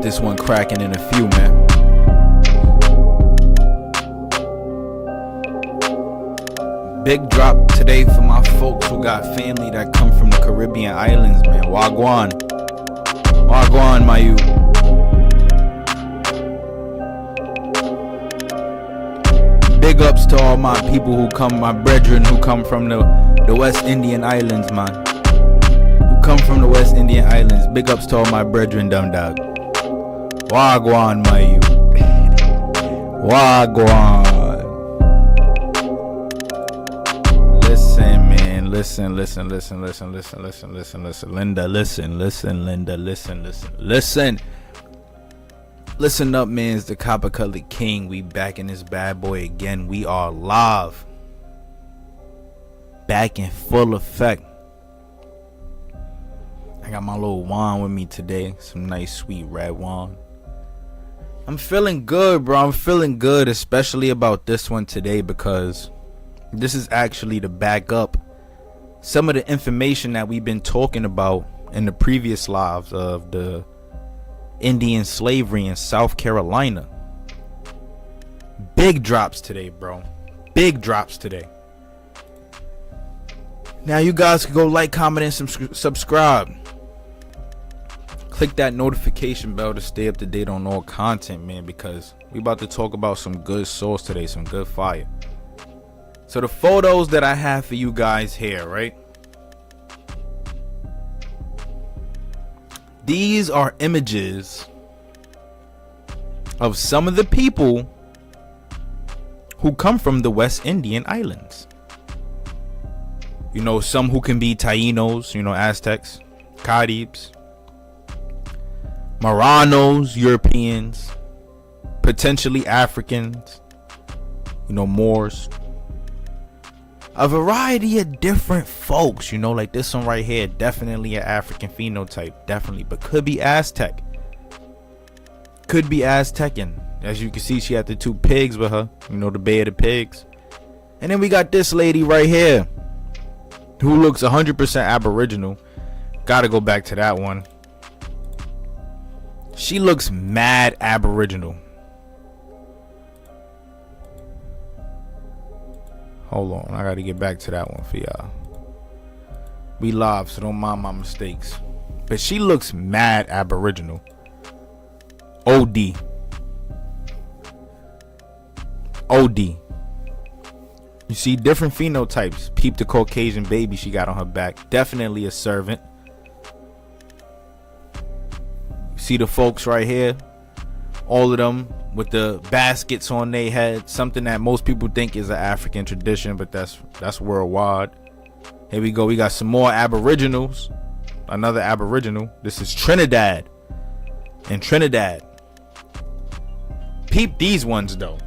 this one cracking in a few, man. Big drop today for my folks who got family that come from the Caribbean islands, man. Wagwan. Wagwan, my you. Big ups to all my people who come, my brethren who come from the West Indian Islands, man. Who come from the West Indian Islands. Big ups to all my brethren, dumb dog. Wagwan, my you. Wagwan. Listen, man. Listen. Linda, listen. Listen up, man. It's the Copper Colored King. We back in this bad boy again. We are live. Back in full effect. I got my little wine with me today. Some nice sweet red wine. I'm feeling good, bro. I'm feeling good, especially about this one today, because this is actually to back up some of the information that we've been talking about in the previous lives of the Indian slavery in South Carolina. Big drops today, bro. Big drops today. Now you guys can go like, comment, and subscribe. Click that notification bell to stay up to date on all content, man, because we about to talk about some good sauce today, some good fire. So the photos that I have for you guys here, right? These are images of some of the people who come from the West Indian Islands. You know, some who can be Tainos, you know, Aztecs, Caribs, Maranos, Europeans, potentially Africans, you know, Moors. A variety of different folks, you know, like this one right here, definitely an African phenotype, definitely, but could be Aztec. Could be Aztecian. As you can see, she had the two pigs with her, you know, the Bay of the Pigs. And then we got this lady right here, who looks 100% Aboriginal. Gotta go back to that one. She looks mad Aboriginal. Hold on, I gotta get back to that one for y'all. We live, so don't mind my mistakes. But she looks mad Aboriginal. OD. You see different phenotypes. Peep the Caucasian baby she got on her back. Definitely a servant. You see the folks right here. All of them with the baskets on their head, something that most people think is an African tradition, but that's worldwide. Here we go. We got some more Aboriginals. Another Aboriginal. This is Trinidad. And Trinidad. Peep these ones though.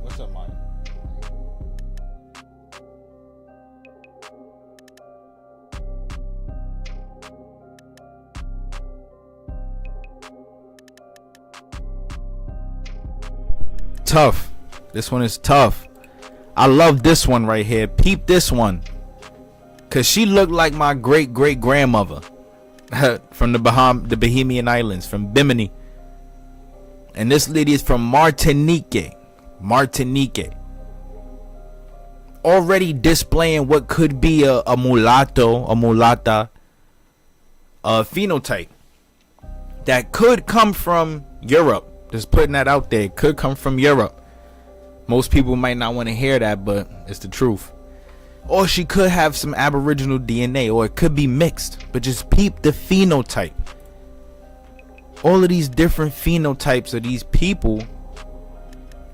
What's up, Mike? Tough. This one is tough. I love this one right here. Peep this one, cause she looked like my great grandmother from the Bahamian Islands, from Bimini. And this lady is from Martinique. Already displaying what could be a mulata phenotype that could come from Europe. Just putting that out there. It could come from Europe. Most people might not want to hear that, but it's the truth. Or she could have some Aboriginal DNA, or it could be mixed. But just peep the phenotype. All of these different phenotypes of these people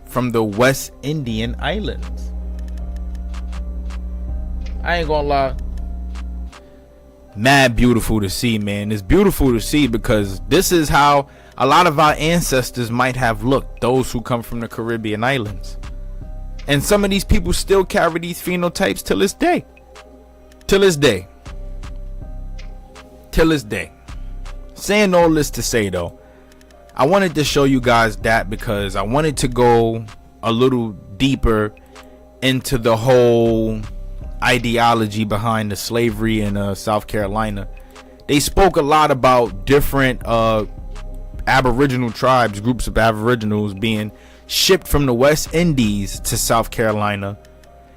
from the West Indian Islands. I ain't gonna lie. Mad beautiful to see, man. It's beautiful to see because this is how a lot of our ancestors might have looked, those who come from the Caribbean islands. And some of these people still carry these phenotypes till this day. Saying all this to say though, I wanted to show you guys that because I wanted to go a little deeper into the whole ideology behind the slavery in South Carolina, they spoke a lot about different Aboriginal tribes, groups of Aboriginals being shipped from the West Indies to South Carolina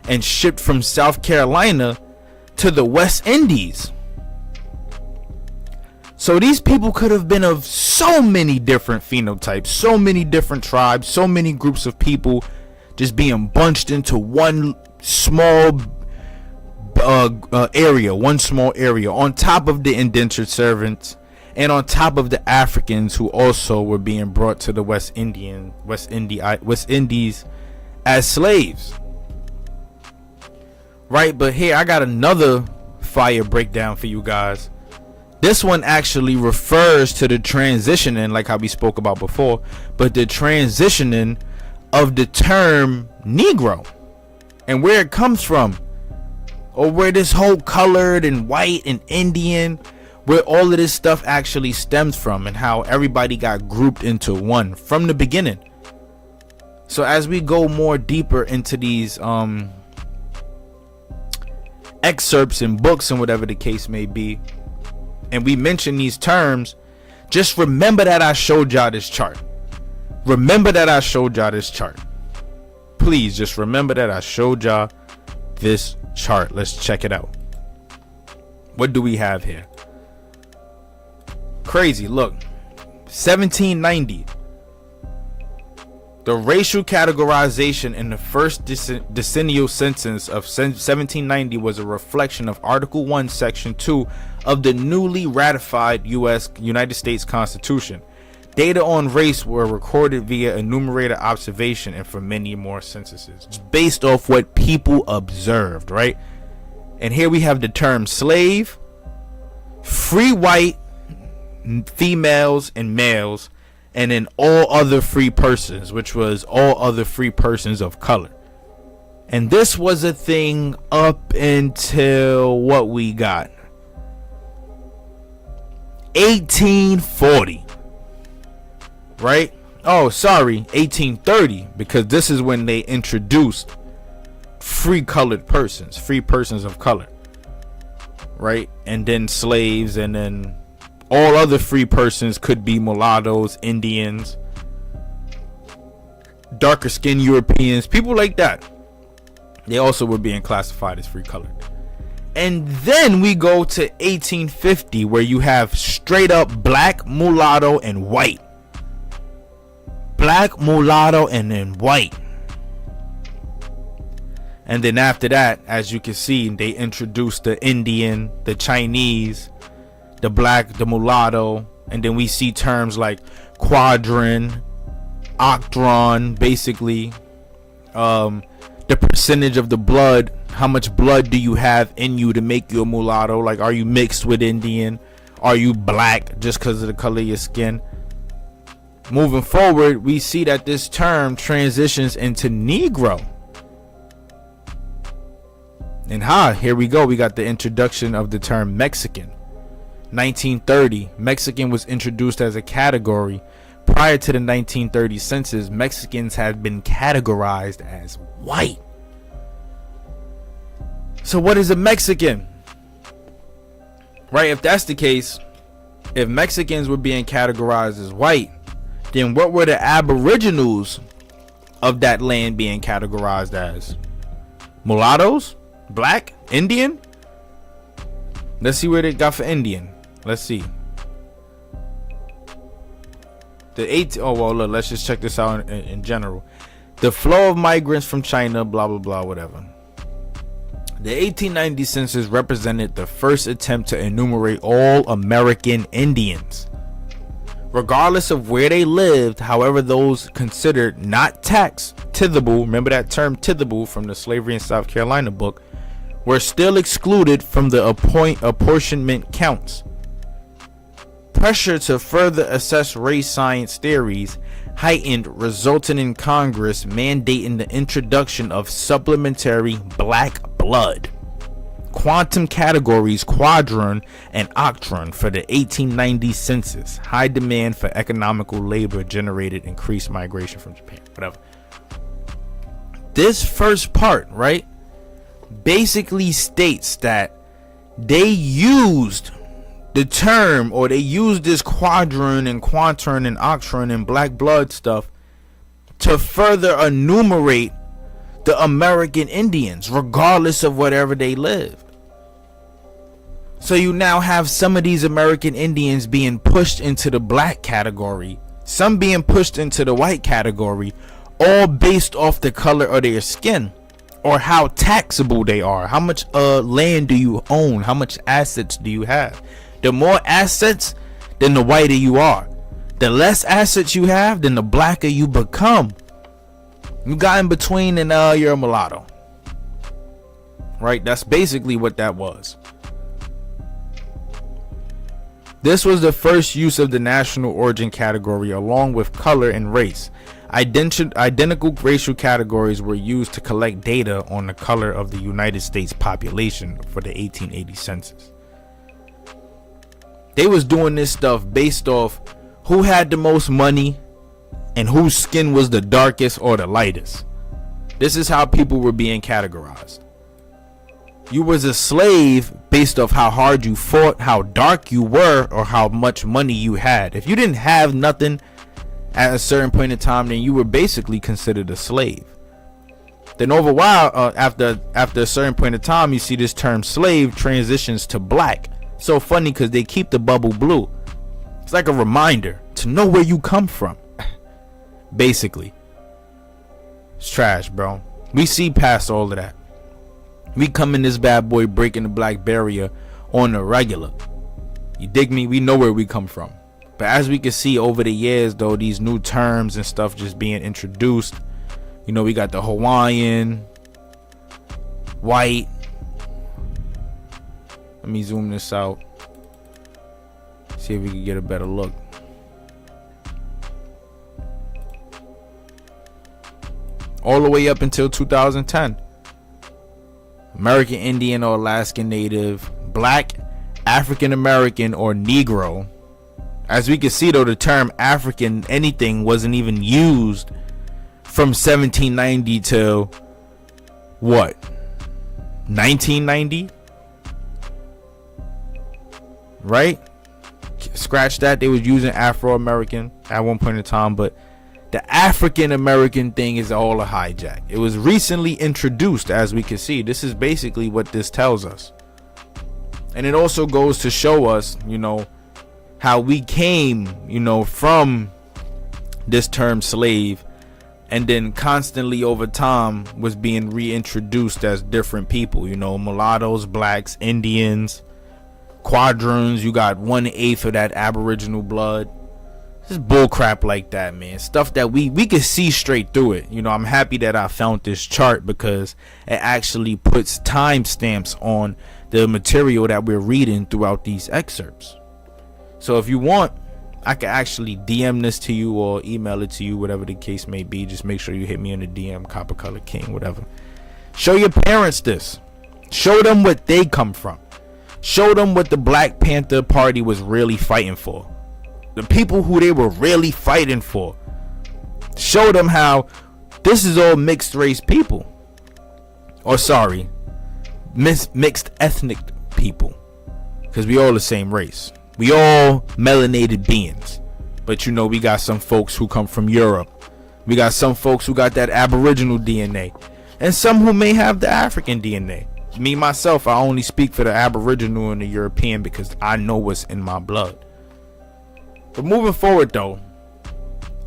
and shipped from South Carolina to the West Indies. So these people could have been of so many different phenotypes, so many different tribes, so many groups of people just being bunched into one small area, on top of the indentured servants and on top of the Africans who also were being brought to the West Indies as slaves. Right, but here I got another fire breakdown for you guys. This one actually refers to the transitioning, like how we spoke about before, but the transitioning of the term Negro and where it comes from, or where this whole colored and white and Indian, where all of this stuff actually stems from, and how everybody got grouped into one from the beginning. So as we go more deeper into these excerpts and books and whatever the case may be, and we mention these terms, just remember that I showed y'all this chart. Remember that I showed y'all this chart. Please just remember that I showed y'all this chart. Let's check it out. What do we have here? Crazy. Look, 1790. The racial categorization in the first decennial census of 1790 was a reflection of Article 1, Section 2 of the newly ratified United States Constitution. Data on race were recorded via enumerated observation and for many more censuses, just based off what people observed, right? And here we have the term slave, free white females and males, and then all other free persons, which was all other free persons of color. And this was a thing up until what we got, 1840, right? Oh, sorry, 1830, because this is when they introduced free colored persons, free persons of color, right? And then slaves, and then all other free persons could be mulattoes, Indians, darker skinned Europeans, people like that. They also were being classified as free colored. And then we go to 1850, where you have straight up black, mulatto, and white. Black, mulatto, and then white. And then after that, as you can see, they introduced the Indian, the Chinese, the black, the mulatto, and then we see terms like quadrant, octron, basically the percentage of the blood, how much blood do you have in you to make you a mulatto, like are you mixed with Indian, are you black just because of the color of your skin. Moving forward, we see that this term transitions into Negro. And here we go, we got the introduction of the term Mexican. 1930, Mexican was introduced as a category. Prior to the 1930 census, Mexicans had been categorized as white. So what is a Mexican? Right, if that's the case, if Mexicans were being categorized as white, then what were the Aboriginals of that land being categorized as? Mulattoes? Black? Indian? Let's see where they got for Indian. Let's see. Let's just check this out in general. The flow of migrants from China, blah blah blah, whatever. The 1890 census represented the first attempt to enumerate all American Indians, regardless of where they lived. However, those considered not taxable, remember that term tithable from the Slavery in South Carolina book, were still excluded from the apportionment counts. Pressure to further assess race science theories heightened, resulting in Congress mandating the introduction of supplementary black blood quantum categories, quadrant and octron, for the 1890 census. High demand for economical labor generated increased migration from Japan. Whatever. this first part, right, basically states that they used the term, or they used this quadrant and quatern and octern and black blood stuff to further enumerate the American Indians, regardless of whatever they lived. So you now have some of these American Indians being pushed into the black category, some being pushed into the white category, all based off the color of their skin or how taxable they are. How much land do you own? How much assets do you have? The more assets, then the whiter you are. The less assets you have, then the blacker you become. You got in between and you're a mulatto. Right? That's basically what that was. This was the first use of the national origin category along with color and race. Identical racial categories were used to collect data on the color of the United States population for the 1880 census. They was doing this stuff based off who had the most money and whose skin was the darkest or the lightest. This is how people were being categorized. You was a slave based off how hard you fought, how dark you were, or how much money you had. If you didn't have nothing at a certain point in time, then you were basically considered a slave. Then over a while, after a certain point in time, you see this term slave transitions to black. So funny because they keep the bubble blue. It's like a reminder to know where you come from. Basically, it's trash, bro. We see past all of that. We come in this bad boy breaking the black barrier on the regular. You dig me? We know where we come from. But as we can see over the years, though, these new terms and stuff just being introduced. You know, we got the Hawaiian, white. Let me zoom this out. See if we can get a better look. All the way up until 2010. American Indian or Alaskan Native, Black, African American, or Negro. As we can see, though, the term African anything wasn't even used from 1790 till what? 1990? Right? Scratch that. They was using Afro-American at one point in time, but the African American thing is all a hijack. It was recently introduced, as we can see. This is basically what this tells us. And it also goes to show us, you know, how we came, you know, from this term slave, and then constantly over time was being reintroduced as different people, you know, mulattoes, blacks, Indians, quadroons. You got 1/8 of that Aboriginal blood. Just bull crap like that, man. Stuff that we could see straight through it. You know, I'm happy that I found this chart because it actually puts timestamps on the material that we're reading throughout these excerpts. So if you want, I can actually DM this to you or email it to you, whatever the case may be. Just make sure you hit me in the DM, Copper Color King, whatever. Show your parents this. Show them what they come from. Show them what the Black Panther Party was really fighting for. The people who they were really fighting for. Show them how this is all mixed race people. Or sorry, mixed ethnic people. Because we all the same race. We all melanated beings. But you know, we got some folks who come from Europe. We got some folks who got that Aboriginal DNA. And some who may have the African DNA. Me, myself, I only speak for the Aboriginal and the European because I know what's in my blood. But moving forward, though,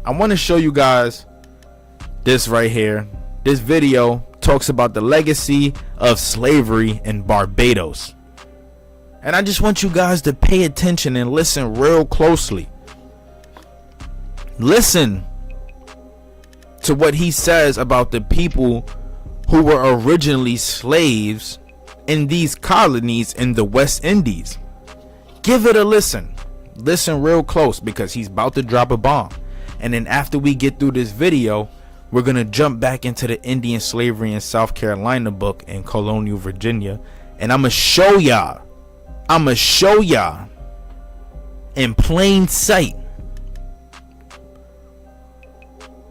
I want to show you guys this right here. This video talks about the legacy of slavery in Barbados. And I just want you guys to pay attention and listen real closely. Listen to what he says about the people who were originally slaves in these colonies in the West Indies. Give it a listen. Listen real close because he's about to drop a bomb. And then after we get through this video, we're going to jump back into the Indian slavery in South Carolina book in colonial Virginia. And I'm going to show y'all. In plain sight.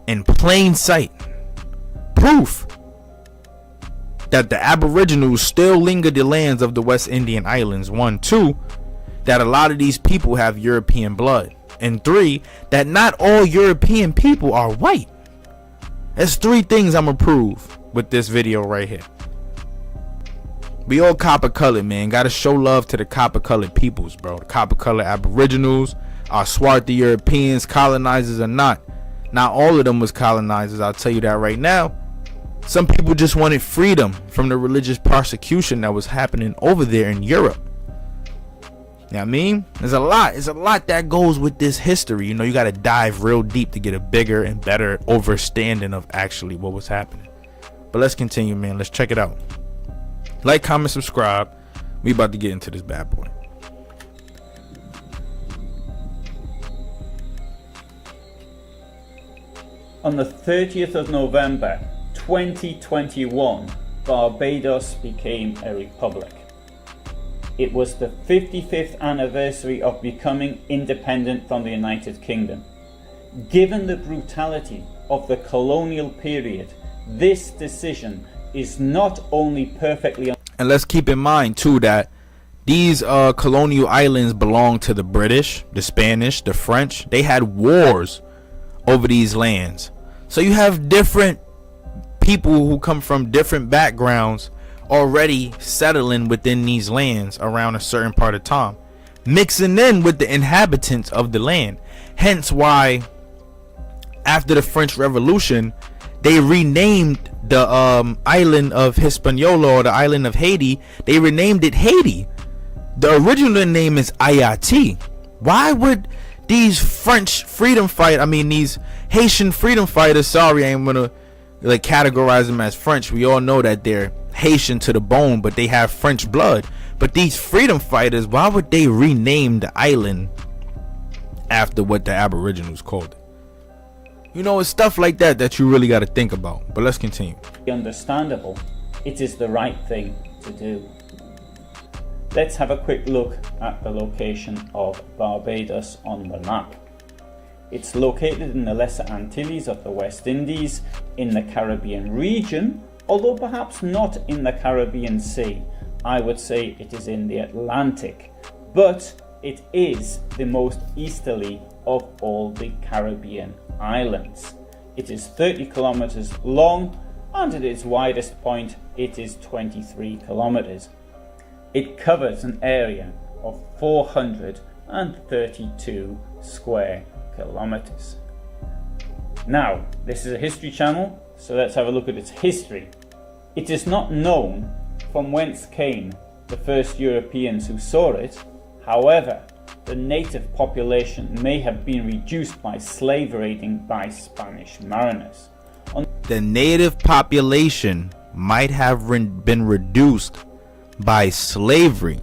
In plain sight. Proof that the Aboriginals still linger the lands of the West Indian Islands. 1, 2, that a lot of these people have European blood. And 3, that not all European people are white. That's 3 things I'm gonna prove with this video right here. We all copper colored, man. Gotta show love to the copper colored peoples, bro. The copper colored Aboriginals, our swarthy Europeans, colonizers or not. Not all of them was colonizers, I'll tell you that right now. Some people just wanted freedom from the religious persecution that was happening over there in Europe. You know what I mean? There's a lot that goes with this history. You know, you got to dive real deep to get a bigger and better understanding of actually what was happening. But let's continue, man. Let's check it out. Like, comment, subscribe. We about to get into this bad boy. On the 30th of November 2021, Barbados became a republic. It was the 55th anniversary of becoming independent from the United Kingdom. Given the brutality of the colonial period, this decision is not only perfectly... And let's keep in mind too that these colonial islands belong to the British, the Spanish, the French. They had wars over these lands. So you have different people who come from different backgrounds already settling within these lands around a certain part of time, mixing in with the inhabitants of the land. Hence why after the French Revolution they renamed the island of Hispaniola, or the island of Haiti. They renamed it Haiti. The original name is Ayati. Why would these French freedom these Haitian freedom fighters, sorry, I ain't gonna like categorize them as French. We all know that they're Haitian to the bone, but they have French blood. But these freedom fighters, why would they rename the island after what the Aboriginals called it? You know, it's stuff like that that you really got to think about. But let's continue. Understandable, it is the right thing to do. Let's have a quick look at the location of Barbados on the map. It's located in the Lesser Antilles of the West Indies in the Caribbean region, although perhaps not in the Caribbean Sea. I would say it is in the Atlantic, but it is the most easterly of all the Caribbean islands. It is 30 kilometers long, and at its widest point it is 23 kilometers. It covers an area of 432 square kilometers. Now, this is a history channel, so let's have a look at its history. It is not known from whence came the first Europeans who saw it. However, the native population may have been reduced by slave raiding by Spanish mariners. The native population might have been reduced by slavery.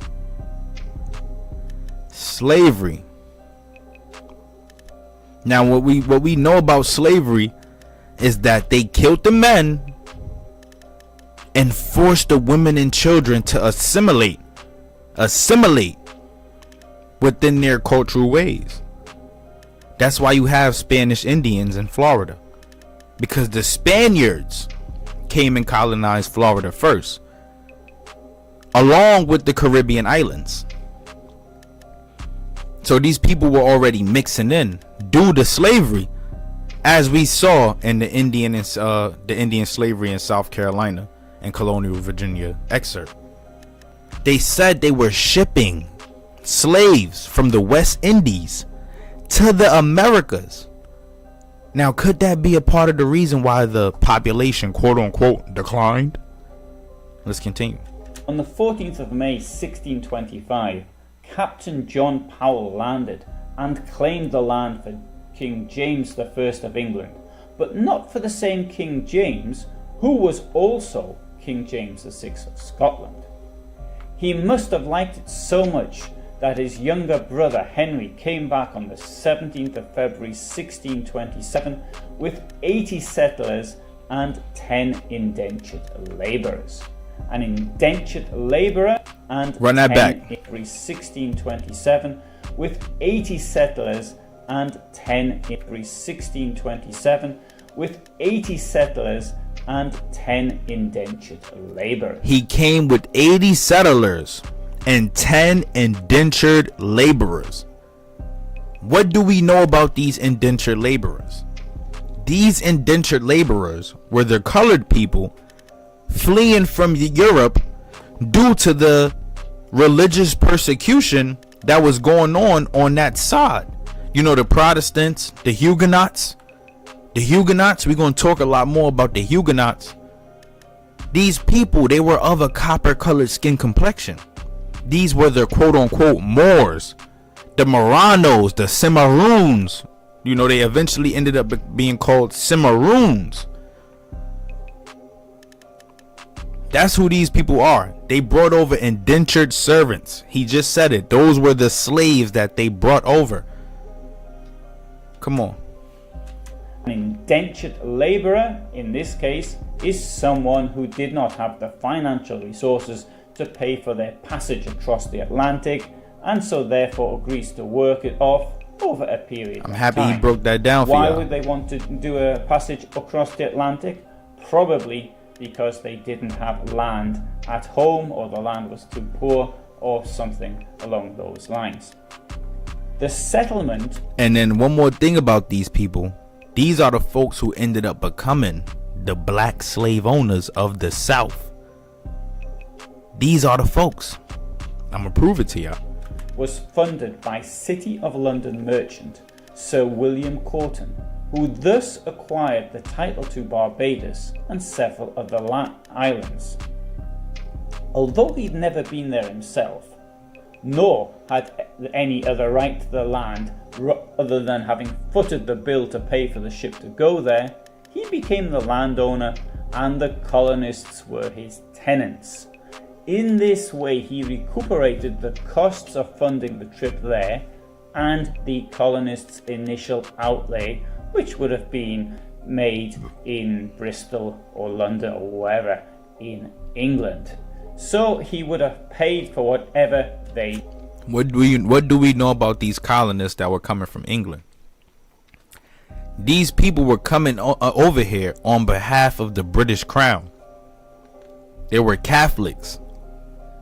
Now, what we know about slavery is that they killed the men and forced the women and children to assimilate within their cultural ways. That's why you have Spanish Indians in Florida, because the Spaniards came and colonized Florida first, along with the Caribbean islands. So these people were already mixing in due to slavery, as we saw in the Indian slavery in South Carolina and colonial Virginia excerpt. They said they were shipping slaves from the West Indies to the Americas. Now, could that be a part of the reason why the population, quote unquote, declined? Let's continue. On the 14th of May 1625, Captain John Powell landed and claimed the land for King James I of England, but not for the same King James, who was also King James VI of Scotland. He must have liked it so much that his younger brother Henry came back on the 17th of February 1627 with 80 settlers and 10 indentured labourers. An indentured labourer and run that 10 back. February 1627 with 80 settlers and 10 February 1627 with 80 settlers and 10 indentured laborers. He came with 80 settlers and 10 indentured laborers. What do we know about these indentured laborers? These indentured laborers were the colored people fleeing from Europe due to the religious persecution that was going on that side. You know, the Protestants, the Huguenots. We're going to talk a lot more about the Huguenots. These people, they were of a copper colored skin complexion. These were the quote unquote Moors, the Moranos, the Cimarroons. You know, they eventually ended up being called Cimarroons. That's who these people are. They brought over indentured servants. He just said it. Those were the slaves that they brought over. Come on. An indentured laborer, in this case, is someone who did not have the financial resources to pay for their passage across the Atlantic, and so therefore agrees to work it off over a period of time. I'm happy he broke that down for you. Why would they want to do a passage across the Atlantic? Probably because they didn't have land at home, or the land was too poor, or something along those lines. The settlement. And then one more thing about these people. These are the folks who ended up becoming the black slave owners of the South. These are the folks. I'm gonna prove it to y'all. Was funded by City of London merchant Sir William Corton, who thus acquired the title to Barbados and several of the islands. Although he'd never been there himself, nor had any other right to the land other than having footed the bill to pay for the ship to go there, he became the landowner and the colonists were his tenants. In this way, he recuperated the costs of funding the trip there and the colonists' initial outlay, which would have been made in Bristol or London or wherever in England. So he would have paid for whatever they. What do we know about these colonists that were coming from England? These people were coming over here on behalf of the British Crown. They were Catholics.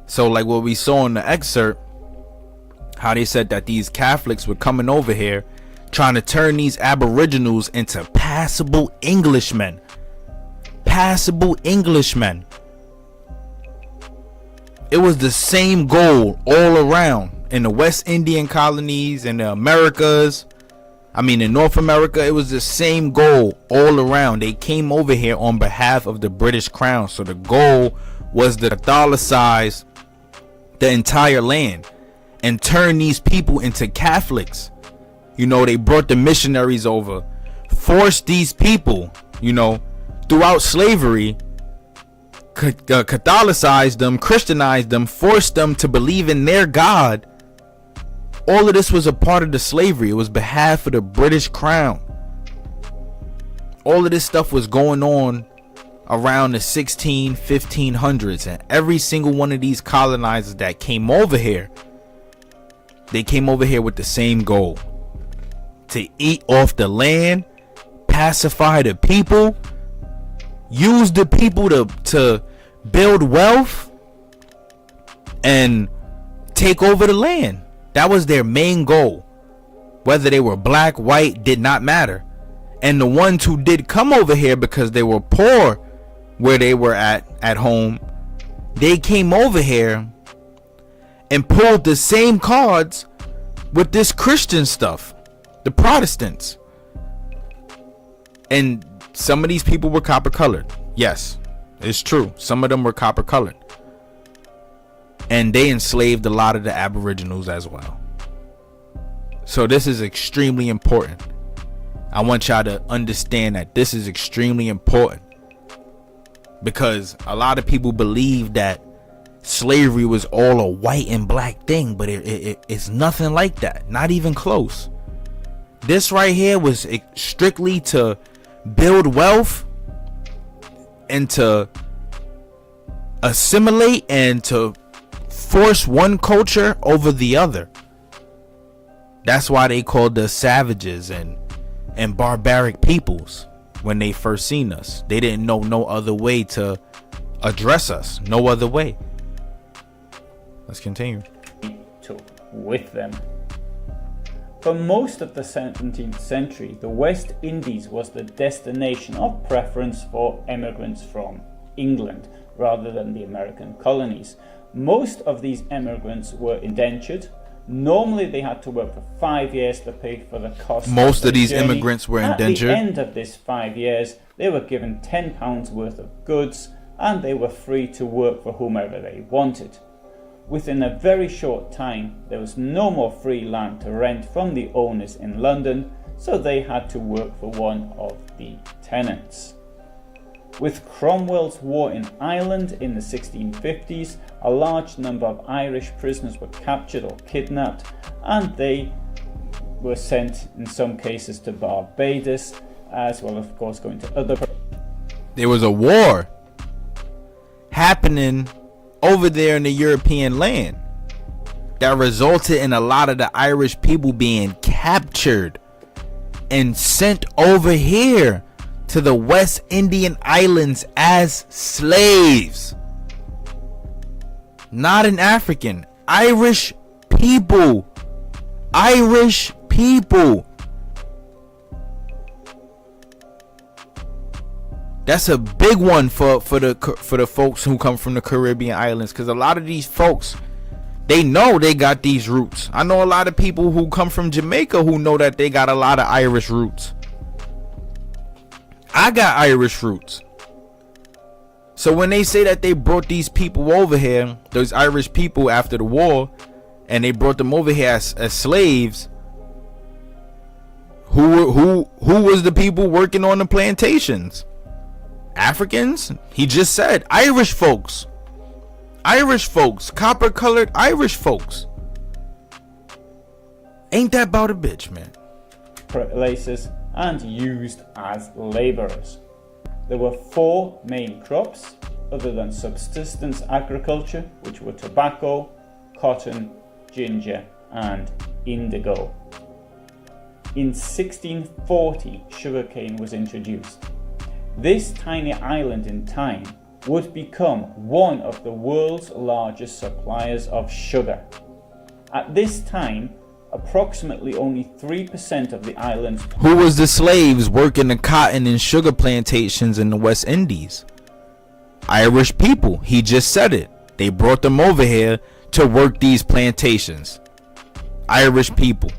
So like what we saw in the excerpt, how they said that these Catholics were coming over here trying to turn these Aboriginals into passable Englishmen. Passable Englishmen. It was the same goal all around in the West Indian colonies, in the Americas. I mean, in North America, it was the same goal all around. They came over here on behalf of the British Crown. So the goal was to Catholicize the entire land and turn these people into Catholics. You know, they brought the missionaries over, forced these people, you know, throughout slavery, Catholicized them, Christianized them, forced them to believe in their God. All of this was a part of the slavery. It was behalf of the British Crown. All of this stuff was going on around the 1500s, and every single one of these colonizers that came over here, they came over here with the same goal: to eat off the land, pacify the people, use the people to build wealth, and take over the land. That was their main goal. Whether they were black, white, did not matter. And the ones who did come over here because they were poor where they were at home, they came over here and pulled the same cards with this Christian stuff, the Protestants. And some of these people were copper colored. Yes, it's true. Some of them were copper colored. And they enslaved a lot of the Aboriginals as well. So this is extremely important. I want y'all to understand that this is extremely important, because a lot of people believe that slavery was all a white and black thing, but it's nothing like that. Not even close. This right here was strictly to build wealth and to assimilate and to force one culture over the other. That's why they called us savages and barbaric peoples. when they first seen us. They didn't know no other way to address us. No other way. Let's continue. Took with them. For most of the 17th century, the West Indies was the destination of preference for immigrants from England rather than the American colonies. Most of these immigrants were indentured. Normally they had to work for 5 years to pay for the cost. Most of these journey. immigrants were indentured. At the end of this 5 years, they were given £10 worth of goods and they were free to work for whomever they wanted. Within a very short time, there was no more free land to rent from the owners in London, so they had to work for one of the tenants. With Cromwell's war in Ireland in the 1650s, a large number of Irish prisoners were captured or kidnapped, and they were sent in some cases to Barbados, as well of course going to other. There was a war happening over there in the European land that resulted in a lot of the Irish people being captured and sent over here to the West Indian Islands as slaves. Not an African. Irish people. Irish people. That's a big one for the folks who come from the Caribbean islands, because a lot of these folks, they know they got these roots. I know a lot of people who come from Jamaica who know that they got a lot of Irish roots. I got Irish roots. So when they say that they brought these people over here, those Irish people after the war, and they brought them over here as slaves, who was the people working on the plantations? Africans? He just said Irish folks. Irish folks. Copper colored Irish folks. Ain't that about a bitch, man? Places and used as laborers. There were 4 main crops other than subsistence agriculture, which were tobacco, cotton, ginger and indigo. In 1640, sugarcane was introduced. This tiny island in time would become one of the world's largest suppliers of sugar. At this time, approximately only 3% of the island's... Who was the slaves working the cotton and sugar plantations in the West Indies? Irish people. He just said it. They brought them over here to work these plantations. Irish people.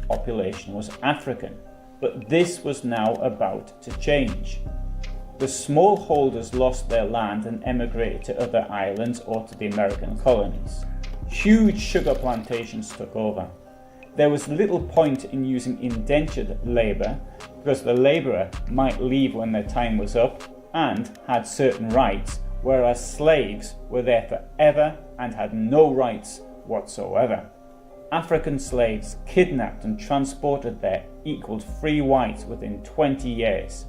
Population was African, but this was now about to change. The smallholders lost their land and emigrated to other islands or to the American colonies. Huge sugar plantations took over. There was little point in using indentured labour because the labourer might leave when their time was up and had certain rights, whereas slaves were there forever and had no rights whatsoever. African slaves kidnapped and transported there equaled free whites within 20 years.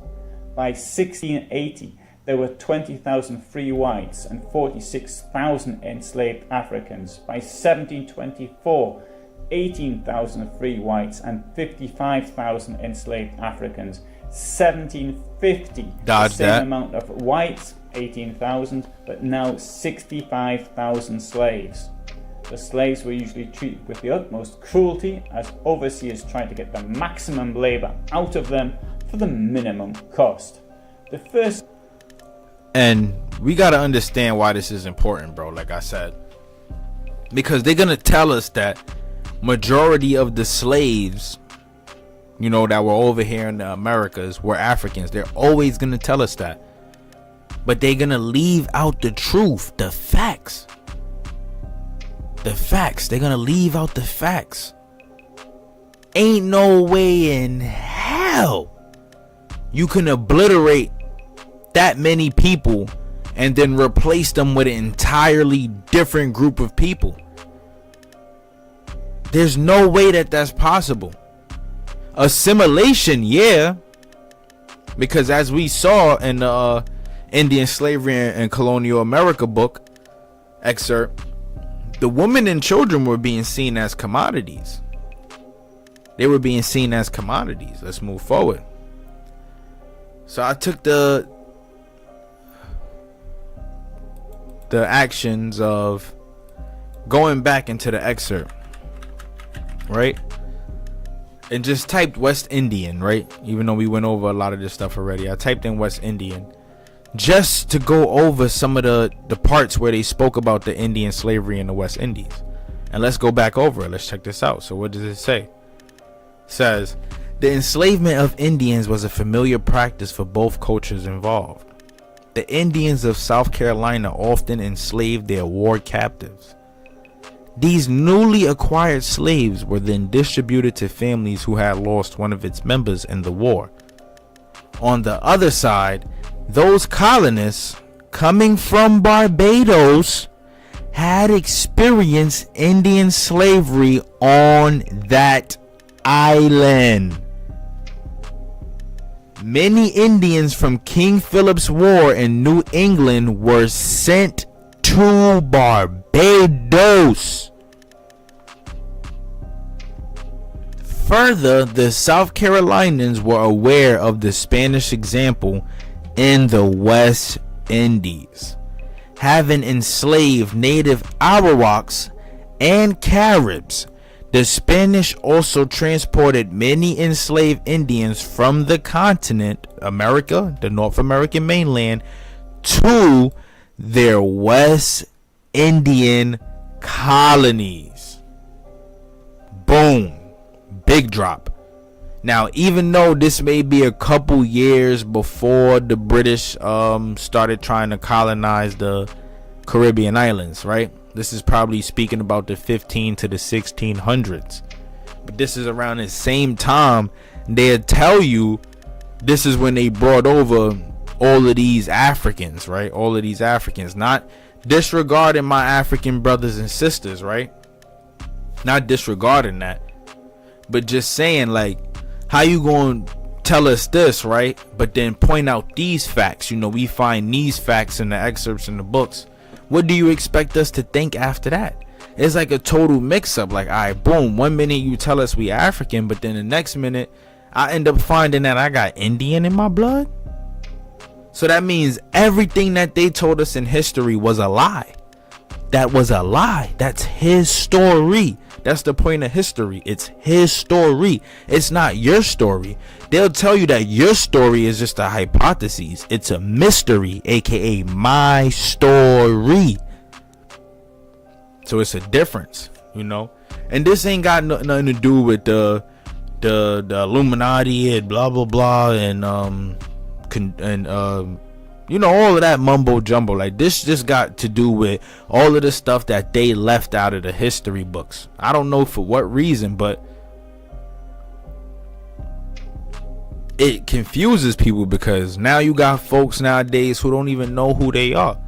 By 1680, there were 20,000 free whites and 46,000 enslaved Africans. By 1724, 18,000 free whites and 55,000 enslaved Africans. 1750, Dodge the same that. amount of whites, 18,000, but now 65,000 slaves. The slaves were usually treated with the utmost cruelty as overseers tried to get the maximum labour out of them for the minimum cost. The first... And we got to understand why this is important, bro, like I said. Because they're going to tell us that majority of the slaves, you know, that were over here in the Americas were Africans. They're always going to tell us that. But they're going to leave out the truth, the facts. The facts. They're going to leave out the facts. Ain't no way in hell you can obliterate that many people and then replace them with an entirely different group of people. There's no way that that's possible. Assimilation, yeah, because as we saw in the Indian Slavery and Colonial America book excerpt, the women and children were being seen as commodities. They were being seen as commodities. Let's move forward. So I took the actions of going back into the excerpt, right? And just typed West Indian, right? Even though we went over a lot of this stuff already, I typed in West Indian just to go over some of the parts where they spoke about the Indian slavery in the West Indies. And let's go back over it. Let's check this out. So what does it say? It says, the enslavement of Indians was a familiar practice for both cultures involved. The Indians of South Carolina often enslaved their war captives. These newly acquired slaves were then distributed to families who had lost one of its members in the war. On the other side, those colonists coming from Barbados had experienced Indian slavery on that island. Many Indians from King Philip's War in New England were sent to Barbados. Further, the South Carolinians were aware of the Spanish example in the West Indies, having enslaved native Arawaks and Caribs. The Spanish also transported many enslaved Indians from the continent, America, the North American mainland, to their West Indian colonies. Boom. Big drop. Now, even though this may be a couple years before the British started trying to colonize the Caribbean islands, right? This is probably speaking about the 15 to the 1600s. But this is around the same time they'll tell you this is when they brought over all of these Africans, right? All of these Africans, not disregarding my African brothers and sisters, right? Not disregarding that, but just saying, like, how you going to tell us this, right? But then point out these facts. You know, we find these facts in the excerpts in the books. What do you expect us to think after that? It's like a total mix up. Like, all right, boom, 1 minute you tell us we African, but then the next minute I end up finding that I got Indian in my blood. So that means everything that they told us in history was a lie. That was a lie. That's his story. That's the point of history. It's his story. It's not your story. They'll tell you that your story is just a hypothesis. It's a mystery, aka my story. So it's a difference, you know. And this ain't got nothing to do with the Illuminati and blah blah blah and you know, all of that mumbo jumbo. Like, this just got to do with all of the stuff that they left out of the history books. I don't know for what reason, but it confuses people because now you got folks nowadays who don't even know who they are.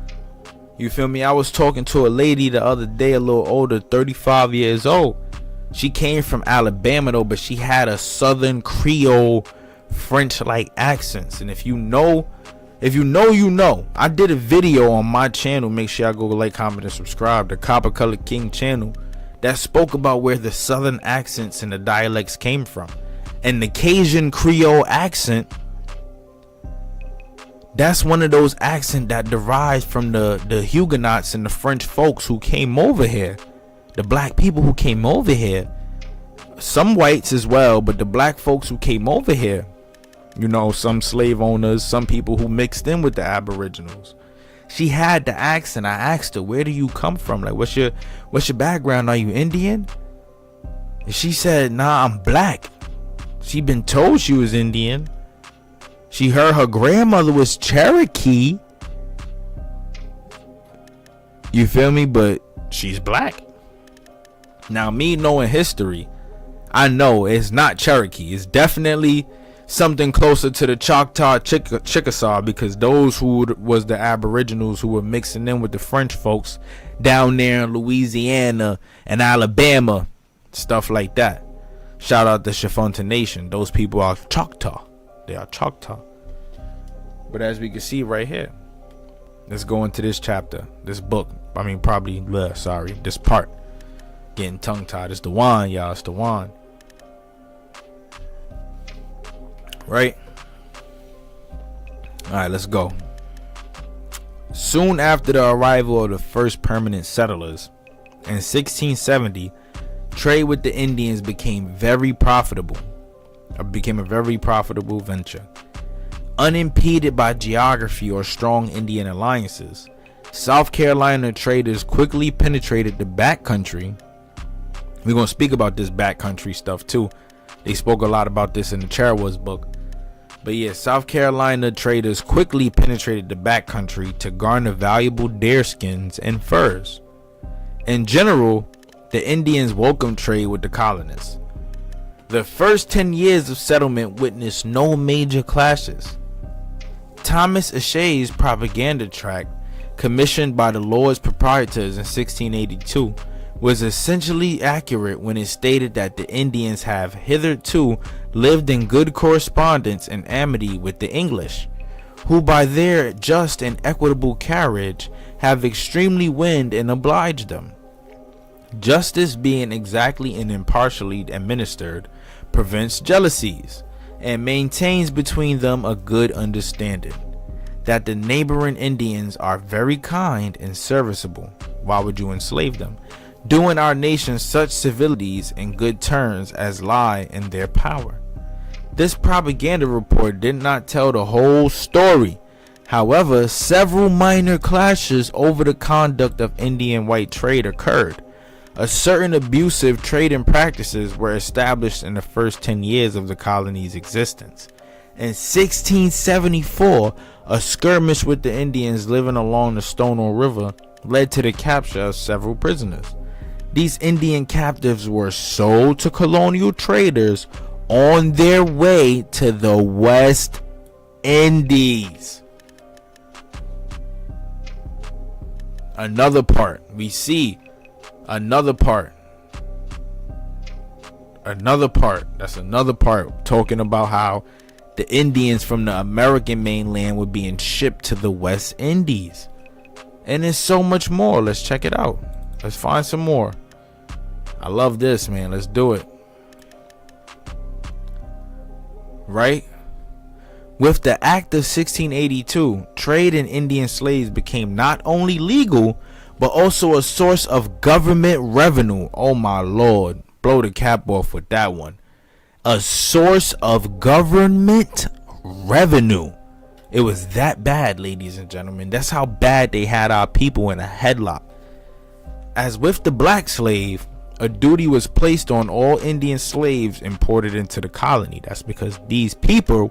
You feel me? I was talking to a lady the other day, a little older, 35 years old. She came from Alabama though, but she had a Southern Creole French like accents. And if you know, you know. I did a video on my channel. Make sure y'all go like, comment, and subscribe. The Copper Color King channel, that spoke about where the Southern accents and the dialects came from. And the Cajun Creole accent, that's one of those accents that derives from the Huguenots and the French folks who came over here. The black people who came over here. Some whites as well, but the black folks who came over here. You know, some slave owners, some people who mixed in with the Aboriginals. She had the accent. I asked her, where do you come from? Like, what's your background? Are you Indian? And she said, nah, I'm black. She been told she was Indian. She heard her grandmother was Cherokee. You feel me? But she's black. Now, me knowing history, I know it's not Cherokee. It's definitely something closer to the Choctaw Chickasaw, because those who was the Aboriginals who were mixing in with the French folks down there in Louisiana and Alabama, stuff like that. Shout out the Chafonta Nation. Those people are Choctaw. They are Choctaw. But as we can see right here, let's go into this chapter, this book. I mean, probably, this part. Getting tongue-tied. It's the wine, y'all. It's the wine. Right? All right, let's go. Soon after the arrival of the first permanent settlers in 1670, trade with the Indians became a very profitable venture. Unimpeded by geography or strong Indian alliances, South Carolina traders quickly penetrated the backcountry. We're going to speak about this backcountry stuff too. They spoke a lot about this in the Cherwoods book. But yeah, South Carolina traders quickly penetrated the backcountry to garner valuable deer skins and furs. In general, the Indians welcomed trade with the colonists. The first 10 years of settlement witnessed no major clashes. Thomas Ashay's propaganda tract, commissioned by the Lords Proprietors in 1682, was essentially accurate when it stated that the Indians have hitherto lived in good correspondence and amity with the English, who by their just and equitable carriage have extremely wind and obliged them. Justice being exactly and impartially administered prevents jealousies and maintains between them a good understanding, that the neighboring Indians are very kind and serviceable. Why would you enslave them? Doing our nation such civilities and good turns as lie in their power. This propaganda report did not tell the whole story. However, several minor clashes over the conduct of Indian white trade occurred. A certain abusive trading practices were established in the first 10 years of the colony's existence. In 1674, a skirmish with the Indians living along the Stonewall River led to the capture of several prisoners. These Indian captives were sold to colonial traders on their way to the West Indies. Another part, we see another part. That's another part talking about how the Indians from the American mainland were being shipped to the West Indies. And there's so much more. Let's check it out. Let's find some more. I love this, man. Let's do it. Right? With the Act of 1682, trade in Indian slaves became not only legal, but also a source of government revenue. Oh my Lord. Blow the cap off with that one. A source of government revenue. It was that bad, ladies and gentlemen. That's how bad they had our people in a headlock. As with the black slave, a duty was placed on all Indian slaves imported into the colony. That's because these people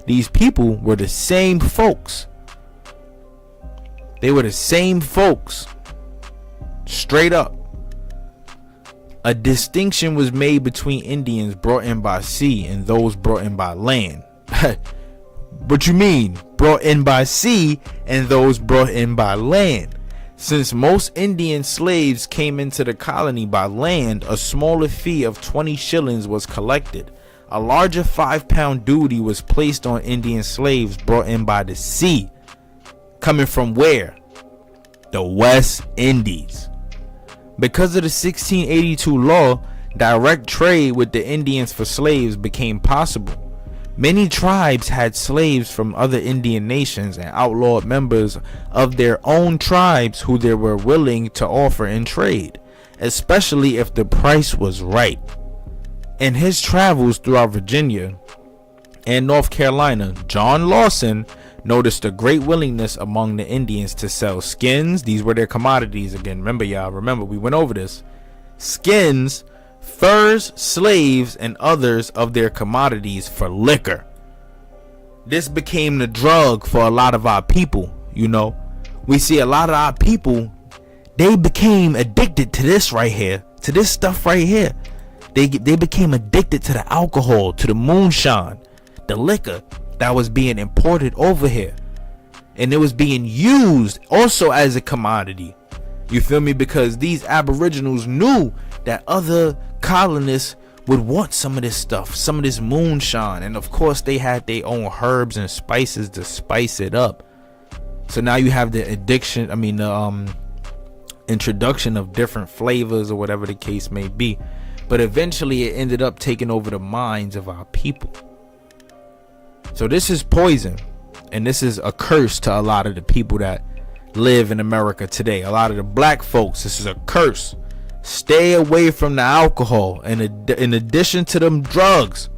were the same folks. They were the same folks. Straight up. A distinction was made between Indians brought in by sea and those brought in by land. What you mean? Brought in by sea and those brought in by land. Since most Indian slaves came into the colony by land, a smaller fee of 20 shillings was collected. A larger 5-pound duty was placed on Indian slaves brought in by the sea. Coming from where? The West Indies. Because of the 1682 law, direct trade with the Indians for slaves became possible. Many tribes had slaves from other Indian nations and outlawed members of their own tribes who they were willing to offer in trade, especially if the price was right. In his travels throughout Virginia and North Carolina, John Lawson noticed a great willingness among the Indians to sell skins. These were their commodities again. Remember, we went over this. Skins, furs, slaves, and others of their commodities for liquor. This became the drug for a lot of our people. You know, we see a lot of our people, they became addicted to this right here, to this stuff right here. They became addicted to the alcohol, to the moonshine, the liquor that was being imported over here, and it was being used also as a commodity. You feel me? Because these aboriginals knew that other colonists would want some of this stuff, some of this moonshine, and of course they had their own herbs and spices to spice it up. So now you have the introduction of different flavors or whatever the case may be. But eventually it ended up taking over the minds of our people. So this is poison. and this is a curse to a lot of the people that live in America today. A lot of the black folks, this is a curse. Stay away from the alcohol, and in addition to them drugs,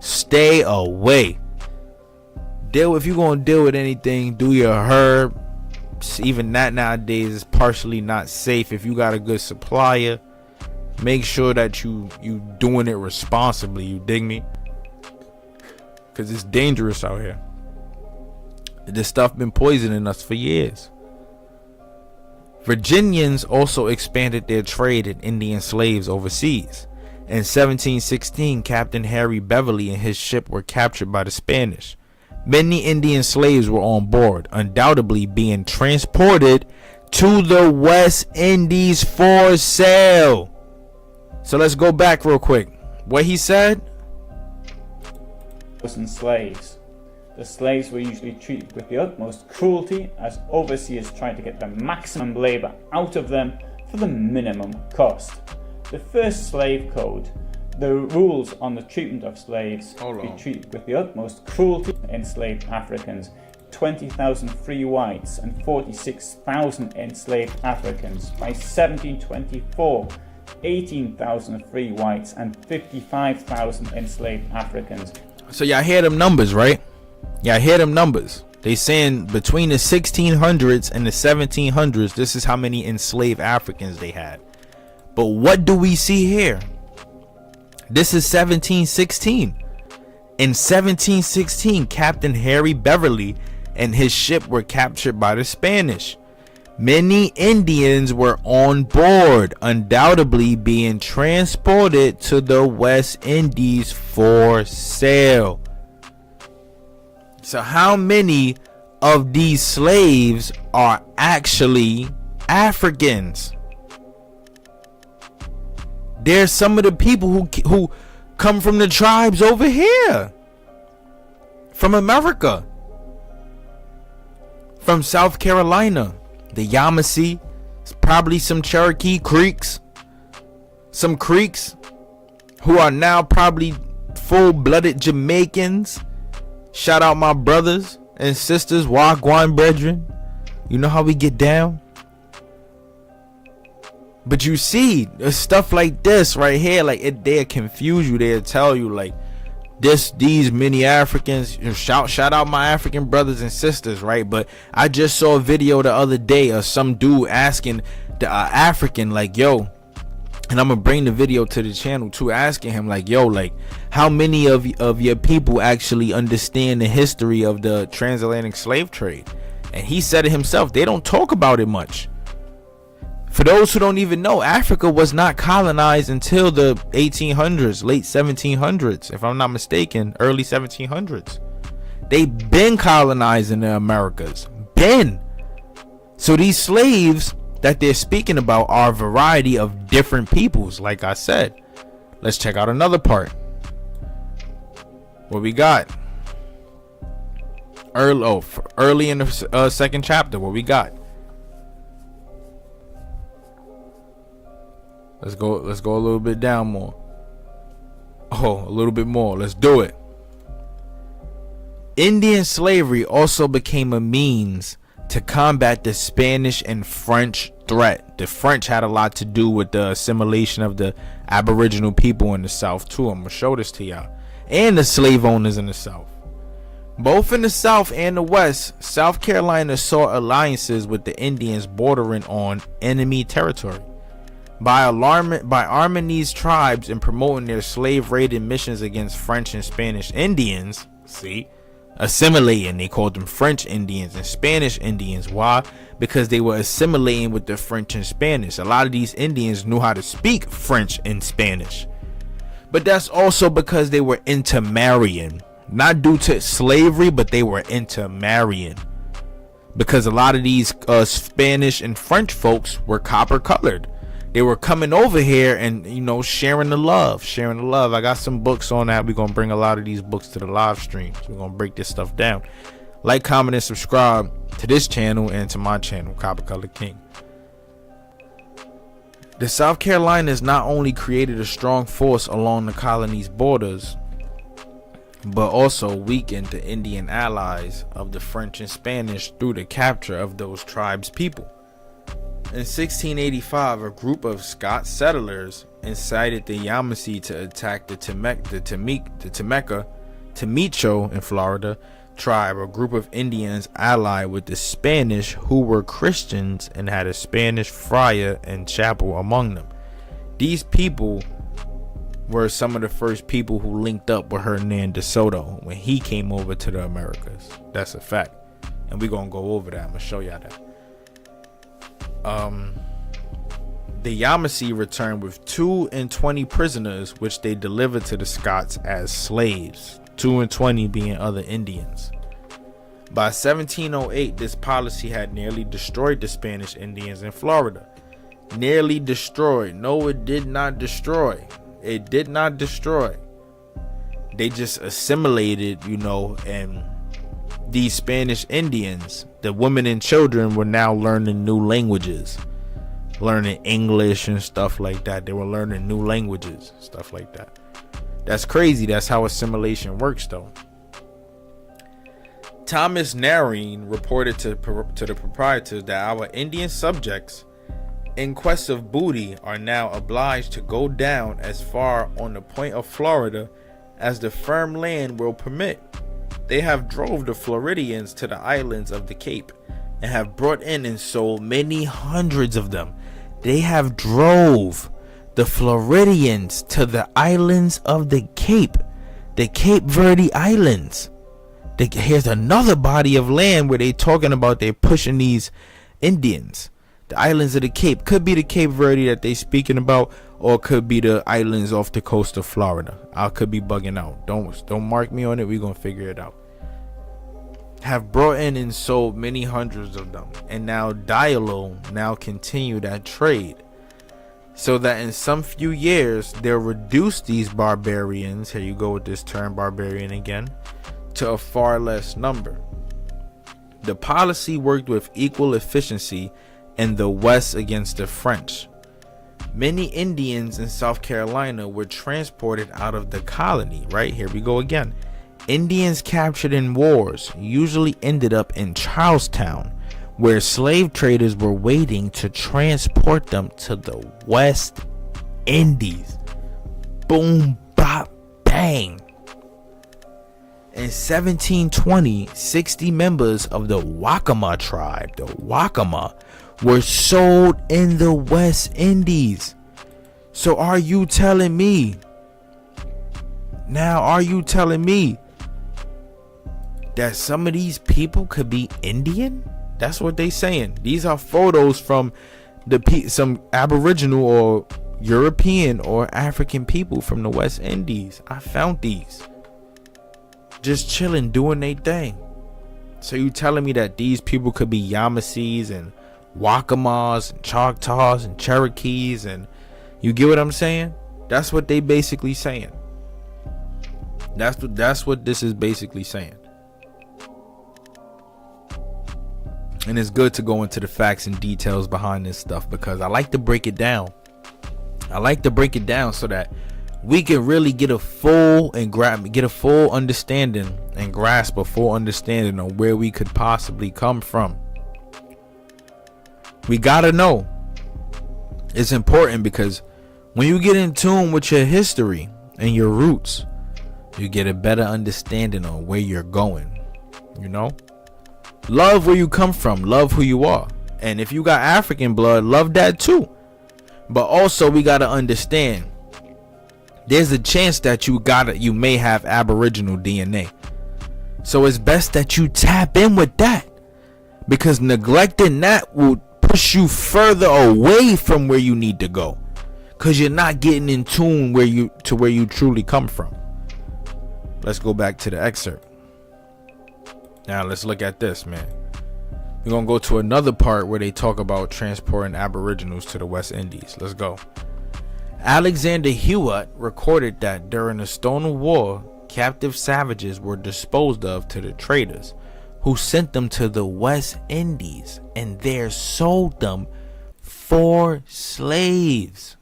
stay away. If you're gonna deal with anything, do your herb. Even that nowadays is partially not safe. If you got a good supplier, make sure that you doing it responsibly. You dig me? Because it's dangerous out here. This stuff been poisoning us for years. Virginians also expanded their trade in Indian slaves overseas. In 1716, Captain Harry Beverly and his ship were captured by the Spanish. Many Indian slaves were on board, undoubtedly being transported to the West Indies for sale. So let's go back real quick. What he said? Slaves. The slaves were usually treated with the utmost cruelty as overseers tried to get the maximum labor out of them for the minimum cost. The first slave code, the rules on the treatment of slaves, be treated with the utmost cruelty. Enslaved Africans, 20,000 free whites and 46,000 enslaved Africans. By 1724, 18,000 free whites and 55,000 enslaved Africans. So y'all hear them numbers, right? Y'all hear them numbers. They saying between the 1600s and the 1700s, this is how many enslaved Africans they had. But what do we see here? This is 1716. In 1716, Captain Harry Beverly and his ship were captured by the Spanish. Many Indians were on board, undoubtedly being transported to the West Indies for sale. So how many of these slaves are actually Africans? There's some of the people who come from the tribes over here, from America, from South Carolina, the Yamasee, probably some Cherokee Creeks, some Creeks who are now probably full-blooded Jamaicans. Shout out my brothers and sisters, Wagwan brethren. You know how we get down. But you see, stuff like this right here, like they'll confuse you. They'll tell you like these many Africans. Shout out my African brothers and sisters, right? But I just saw a video the other day of some dude asking the African, like, yo, and I'm gonna bring the video to the channel too, asking him like, yo, like, how many of your people actually understand the history of the transatlantic slave trade? And he said it himself, they don't talk about it much. For those who don't even know, Africa was not colonized until the 1800s, late 1700s, if I'm not mistaken, early 1700s. They've been colonizing the Americas. Been. So these slaves that they're speaking about are a variety of different peoples, like I said. Let's check out another part. What we got? Early in the second chapter, what we got? Let's go a little bit down more. A little bit more. Let's do it. Indian slavery also became a means to combat the Spanish and French threat. The French had a lot to do with the assimilation of the Aboriginal people in the South too. I'm gonna show this to y'all. And the slave owners in the South. Both in the South and the West, South Carolina sought alliances with the Indians bordering on enemy territory. By arming these tribes and promoting their slave raiding missions against French and Spanish Indians, assimilating, they called them French Indians and Spanish Indians. Why? Because they were assimilating with the French and Spanish. A lot of these Indians knew how to speak French and Spanish, but that's also because they were intermarrying, not due to slavery, but they were intermarrying because a lot of these Spanish and French folks were copper colored. They were coming over here and, sharing the love. I got some books on that. We're going to bring a lot of these books to the live stream. So we're going to break this stuff down. Like, comment, and subscribe to this channel and to my channel, Copper Color King. The South Carolinas not only created a strong force along the colony's borders, but also weakened the Indian allies of the French and Spanish through the capture of those tribes' people. In 1685, a group of Scots settlers incited the Yamasee to attack the Temicho in Florida tribe, a group of Indians allied with the Spanish who were Christians and had a Spanish friar and chapel among them. These people were some of the first people who linked up with Hernan de Soto when he came over to the Americas. That's a fact. And we're going to go over that. I'm going to show y'all that. The Yamasee returned with 2 and 20 prisoners, which they delivered to the Scots as slaves, 2 and 20 being other Indians. By 1708, this policy had nearly destroyed the Spanish Indians in Florida. Nearly destroyed. No, it did not destroy. It did not destroy. They just assimilated, and these Spanish Indians, the women and children, were now learning new languages, learning English and stuff like that. They were learning new languages, stuff like that. That's crazy. That's how assimilation works, though. Thomas Narine reported to the proprietors that our Indian subjects in quest of booty are now obliged to go down as far on the point of Florida as the firm land will permit. They have drove the Floridians to the islands of the Cape and have brought in and sold many hundreds of them. They have drove the Floridians to the islands of the Cape Verde Islands. Here's another body of land where they talking about they're pushing these Indians. The islands of the Cape could be the Cape Verde that they speaking about, or could be the islands off the coast of Florida. I could be bugging out. Don't mark me on it. We're gonna figure it out. Have brought in and sold many hundreds of them, and now Diallo now continue that trade, so that in some few years they'll reduce these barbarians. Here you go with this term barbarian again, to a far less number. The policy worked with equal efficiency in the West against the French. Many Indians in South Carolina were transported out of the colony. Right, here we go again. Indians captured in wars usually ended up in Charlestown, where slave traders were waiting to transport them to the West Indies. Boom, bop, bang. In 1720, 60 members of the Wakama tribe, were sold in the West Indies. So are you telling me that some of these people could be Indian? That's what they saying. These are photos from some Aboriginal or European or African people from the West Indies. I found these just chilling, doing their thing. So you telling me that these people could be Yamasees and Wakamas and Choctaws and Cherokees, and you get what I'm saying? That's what they basically saying. That's what this is basically saying. And it's good to go into the facts and details behind this stuff, because I like to break it down. So that we can really get a full understanding and grasp a full understanding of where we could possibly come from. We gotta know. It's important, because when you get in tune with your history and your roots, you get a better understanding on where you're going. Love where you come from, love who you are. And if you got African blood, love that too. But also we gotta understand, there's a chance that you may have Aboriginal DNA. So it's best that you tap in with that, because neglecting that will push you further away from where you need to go, because you're not getting in tune where you truly come from. Let's go back to the excerpt. Now let's look at this, man. We're gonna go to another part where they talk about transporting Aboriginals to the West Indies. Let's go. Alexander Hewitt recorded that during the Stonewall War, captive savages were disposed of to the traders, who sent them to the West Indies and there sold them for slaves.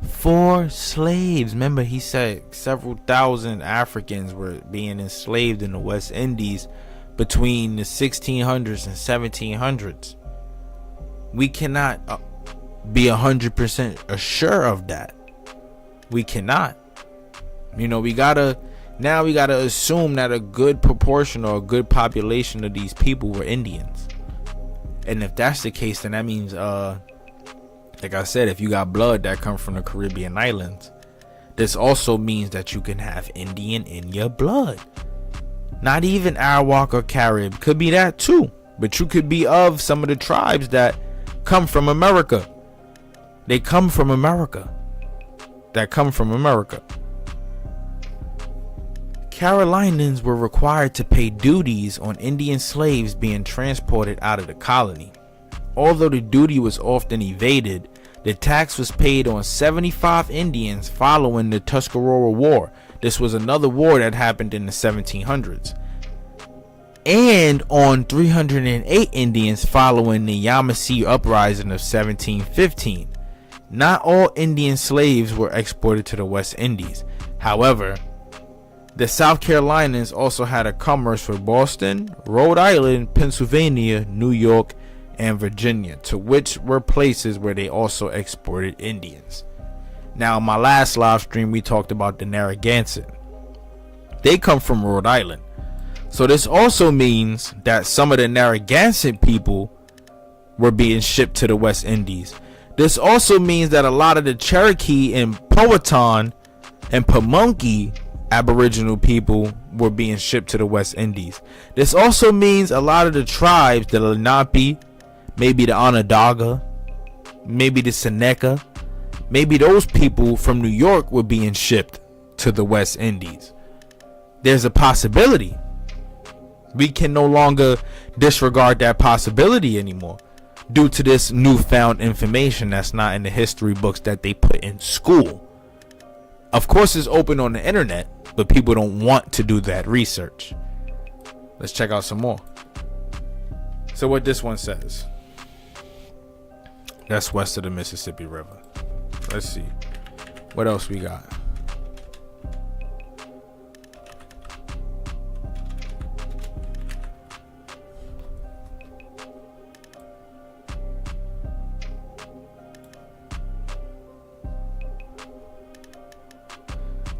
for slaves. Remember, he said several thousand Africans were being enslaved in the West Indies between the 1600s and 1700s. We cannot be 100% sure of that. We cannot. We gotta assume that a good proportion or a good population of these people were Indians. And if that's the case, then that means, like I said, if you got blood that come from the Caribbean islands, this also means that you can have Indian in your blood. Not even Arawak or Carib, could be that too. But you could be of some of the tribes that come from America. They come from America. Carolinians were required to pay duties on Indian slaves being transported out of the colony. Although the duty was often evaded, the tax was paid on 75 Indians following the Tuscarora War. This was another war that happened in the 1700s. And on 308 Indians following the Yamasee Uprising of 1715. Not all Indian slaves were exported to the West Indies. However, the South Carolinians also had a commerce with Boston, Rhode Island, Pennsylvania, New York, and Virginia, to which were places where they also exported Indians. Now, in my last live stream, we talked about the Narragansett. They come from Rhode Island. So this also means that some of the Narragansett people were being shipped to the West Indies. This also means that a lot of the Cherokee and Powhatan and Pamunkey Aboriginal people were being shipped to the West Indies. This also means a lot of the tribes, the Lenape, maybe the Onondaga, maybe the Seneca, maybe those people from New York were being shipped to the West Indies. There's a possibility. We can no longer disregard that possibility anymore due to this newfound information that's not in the history books that they put in school. Of course, it's open on the internet, but people don't want to do that research. Let's check out some more. So what this one says. That's west of the Mississippi River. Let's see. What else we got?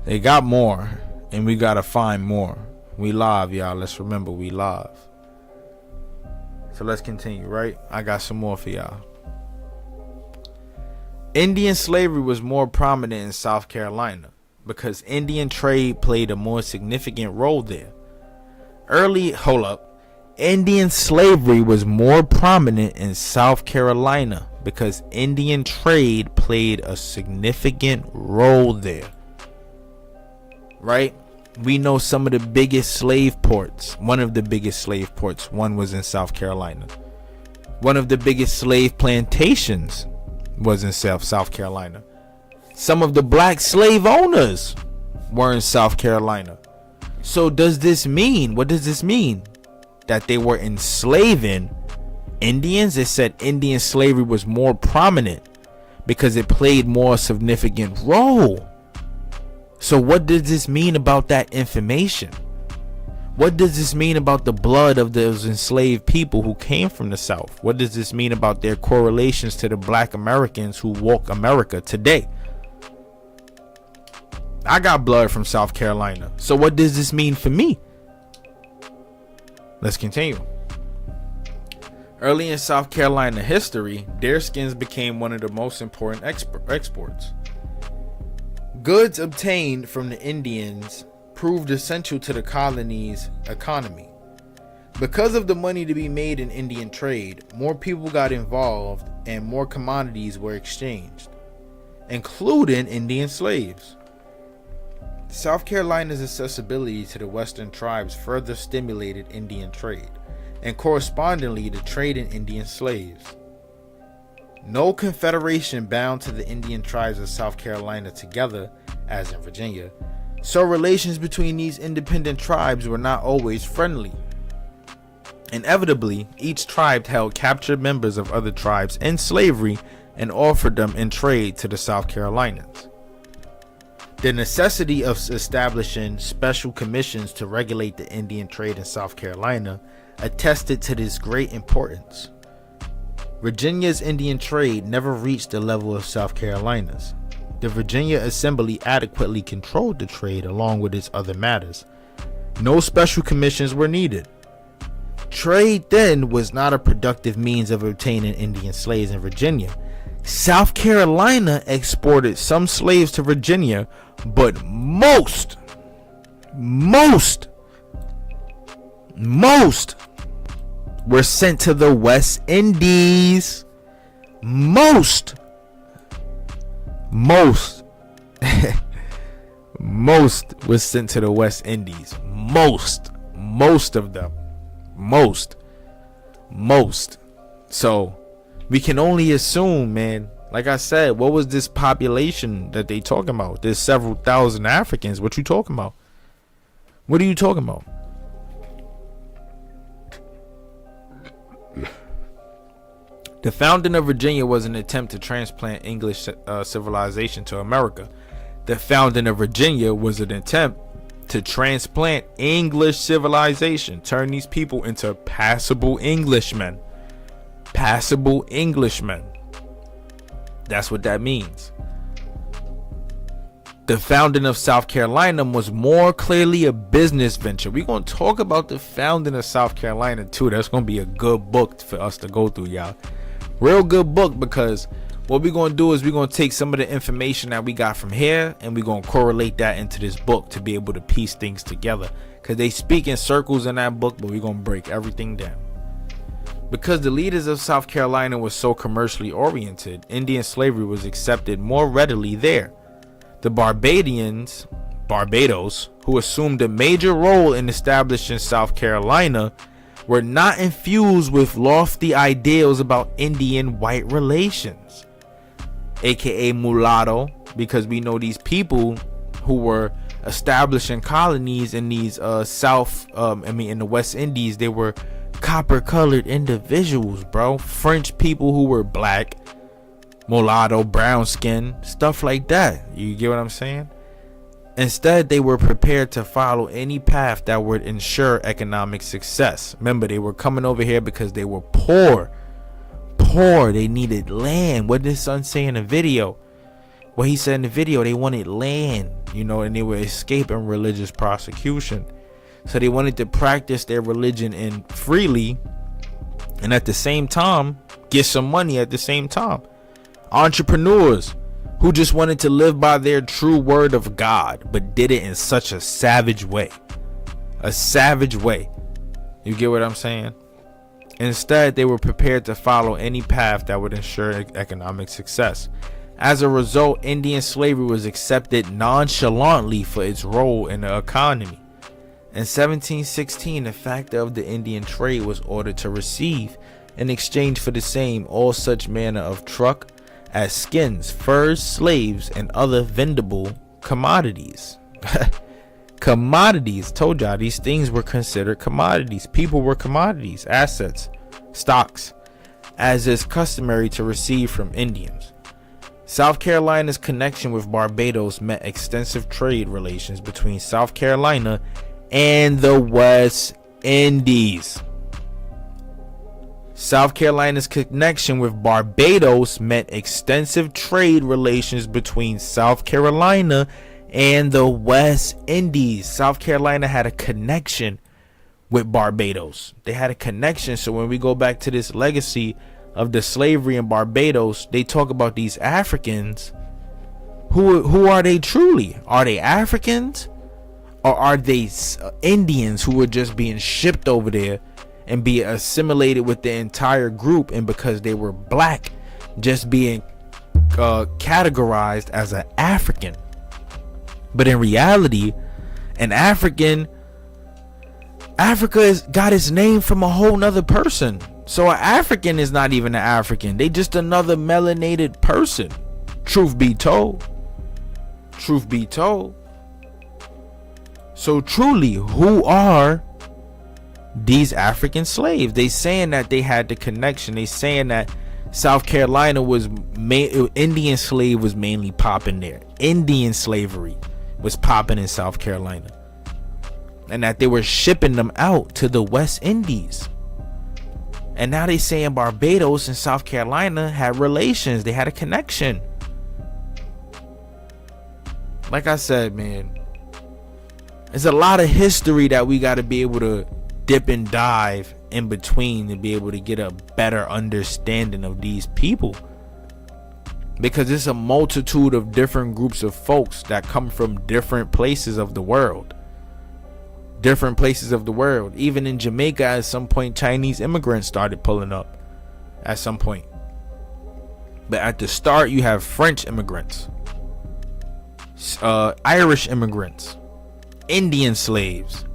They got more, and we gotta find more. We live, y'all. Let's remember, we live. So let's continue, right? I got some more for y'all. Indian slavery was more prominent in South Carolina because Indian trade played a more significant role there. Indian slavery was more prominent in South Carolina because Indian trade played a significant role there. Right? We know some of the biggest slave ports. One of the biggest slave ports, one was in South Carolina. One of the biggest slave plantations was in South Carolina. Some of the black slave owners were in South Carolina. So what does this mean? That they were enslaving Indians? It said Indian slavery was more prominent because it played more significant role. So what does this mean about that information? What does this mean about the blood of those enslaved people who came from the South? What does this mean about their correlations to the black Americans who walk America today? I got blood from South Carolina. So what does this mean for me? Let's continue. Early in South Carolina history, deer skins became one of the most important exports. Goods obtained from the Indians proved essential to the colony's economy. Because of the money to be made in Indian trade, more people got involved and more commodities were exchanged, including Indian slaves. South Carolina's accessibility to the Western tribes further stimulated Indian trade, and correspondingly the trade in Indian slaves. No confederation bound to the Indian tribes of South Carolina together, as in Virginia, so relations between these independent tribes were not always friendly. Inevitably, each tribe held captured members of other tribes in slavery and offered them in trade to the South Carolinians. The necessity of establishing special commissions to regulate the Indian trade in South Carolina attested to this great importance. Virginia's Indian trade never reached the level of South Carolina's. The Virginia Assembly adequately controlled the trade along with its other matters. No special commissions were needed. Trade then was not a productive means of obtaining Indian slaves in Virginia. South Carolina exported some slaves to Virginia, but most were sent to the West Indies. Most was sent to the West Indies. Most of them. Most. So we can only assume, man, like I said, what was this population that they talking about? There's several thousand Africans. What you talking about? What are you talking about? The founding of Virginia was an attempt to transplant English civilization to America. The founding of Virginia was an attempt to transplant English civilization, turn these people into passable Englishmen. Passable Englishmen. That's what that means. The founding of South Carolina was more clearly a business venture. We're going to talk about the founding of South Carolina too. That's going to be a good book for us to go through, y'all. Real good book, because what we're going to do is we're going to take some of the information that we got from here and we're going to correlate that into this book to be able to piece things together, because they speak in circles in that book, but we're going to break everything down. Because the leaders of South Carolina were so commercially oriented, Indian slavery was accepted more readily there. The Barbados, who assumed a major role in establishing South Carolina, were not infused with lofty ideals about Indian-white relations, aka mulatto, because we know these people who were establishing colonies in these in the West Indies, they were copper-colored individuals, bro. French people who were black, mulatto, brown skin, stuff like that. You get what I'm saying? Instead, they were prepared to follow any path that would ensure economic success. Remember, they were coming over here because they were poor. They needed land. What did his son say in the video? What he said in the video, they wanted land, and they were escaping religious persecution. So they wanted to practice their religion and freely, and at the same time, get some money at the same time. Entrepreneurs who just wanted to live by their true word of God, but did it in such a savage way. You get what I'm saying? Instead, they were prepared to follow any path that would ensure economic success. As a result, Indian slavery was accepted nonchalantly for its role in the economy. In 1716, the factor of the Indian trade was ordered to receive, in exchange for the same, all such manner of truck as skins, furs, slaves, and other vendible commodities. Commodities. Told y'all these things were considered commodities. People were commodities, assets, stocks, as is customary to receive from Indians. South Carolina's connection with Barbados meant extensive trade relations between South Carolina and the West Indies. South Carolina's connection with Barbados meant extensive trade relations between South Carolina and the West Indies. South Carolina had a connection with Barbados. They had a connection. So when we go back to this legacy of the slavery in Barbados, they talk about these Africans. Who are they truly? Are they Africans? Or are they Indians who were just being shipped over there and be assimilated with the entire group, and because they were black, just being categorized as an African? But in reality, an Africa got its name from a whole nother person. So an African is not even an African. They just another melanated person. Truth be told. So truly, who are these African slaves? They saying that they had the connection. They saying that South Carolina was Indian slave was mainly popping there. Indian slavery was popping in South Carolina, and that they were shipping them out to the West Indies. And now they saying Barbados and South Carolina had relations. They had a connection. Like I said, man, there's a lot of history that we got to be able to dip and dive in between to be able to get a better understanding of these people, because it's a multitude of different groups of folks that come from different places of the world. Even in Jamaica, at some point, Chinese immigrants started pulling up at some point. But at the start, you have French immigrants, Irish immigrants, Indian slaves.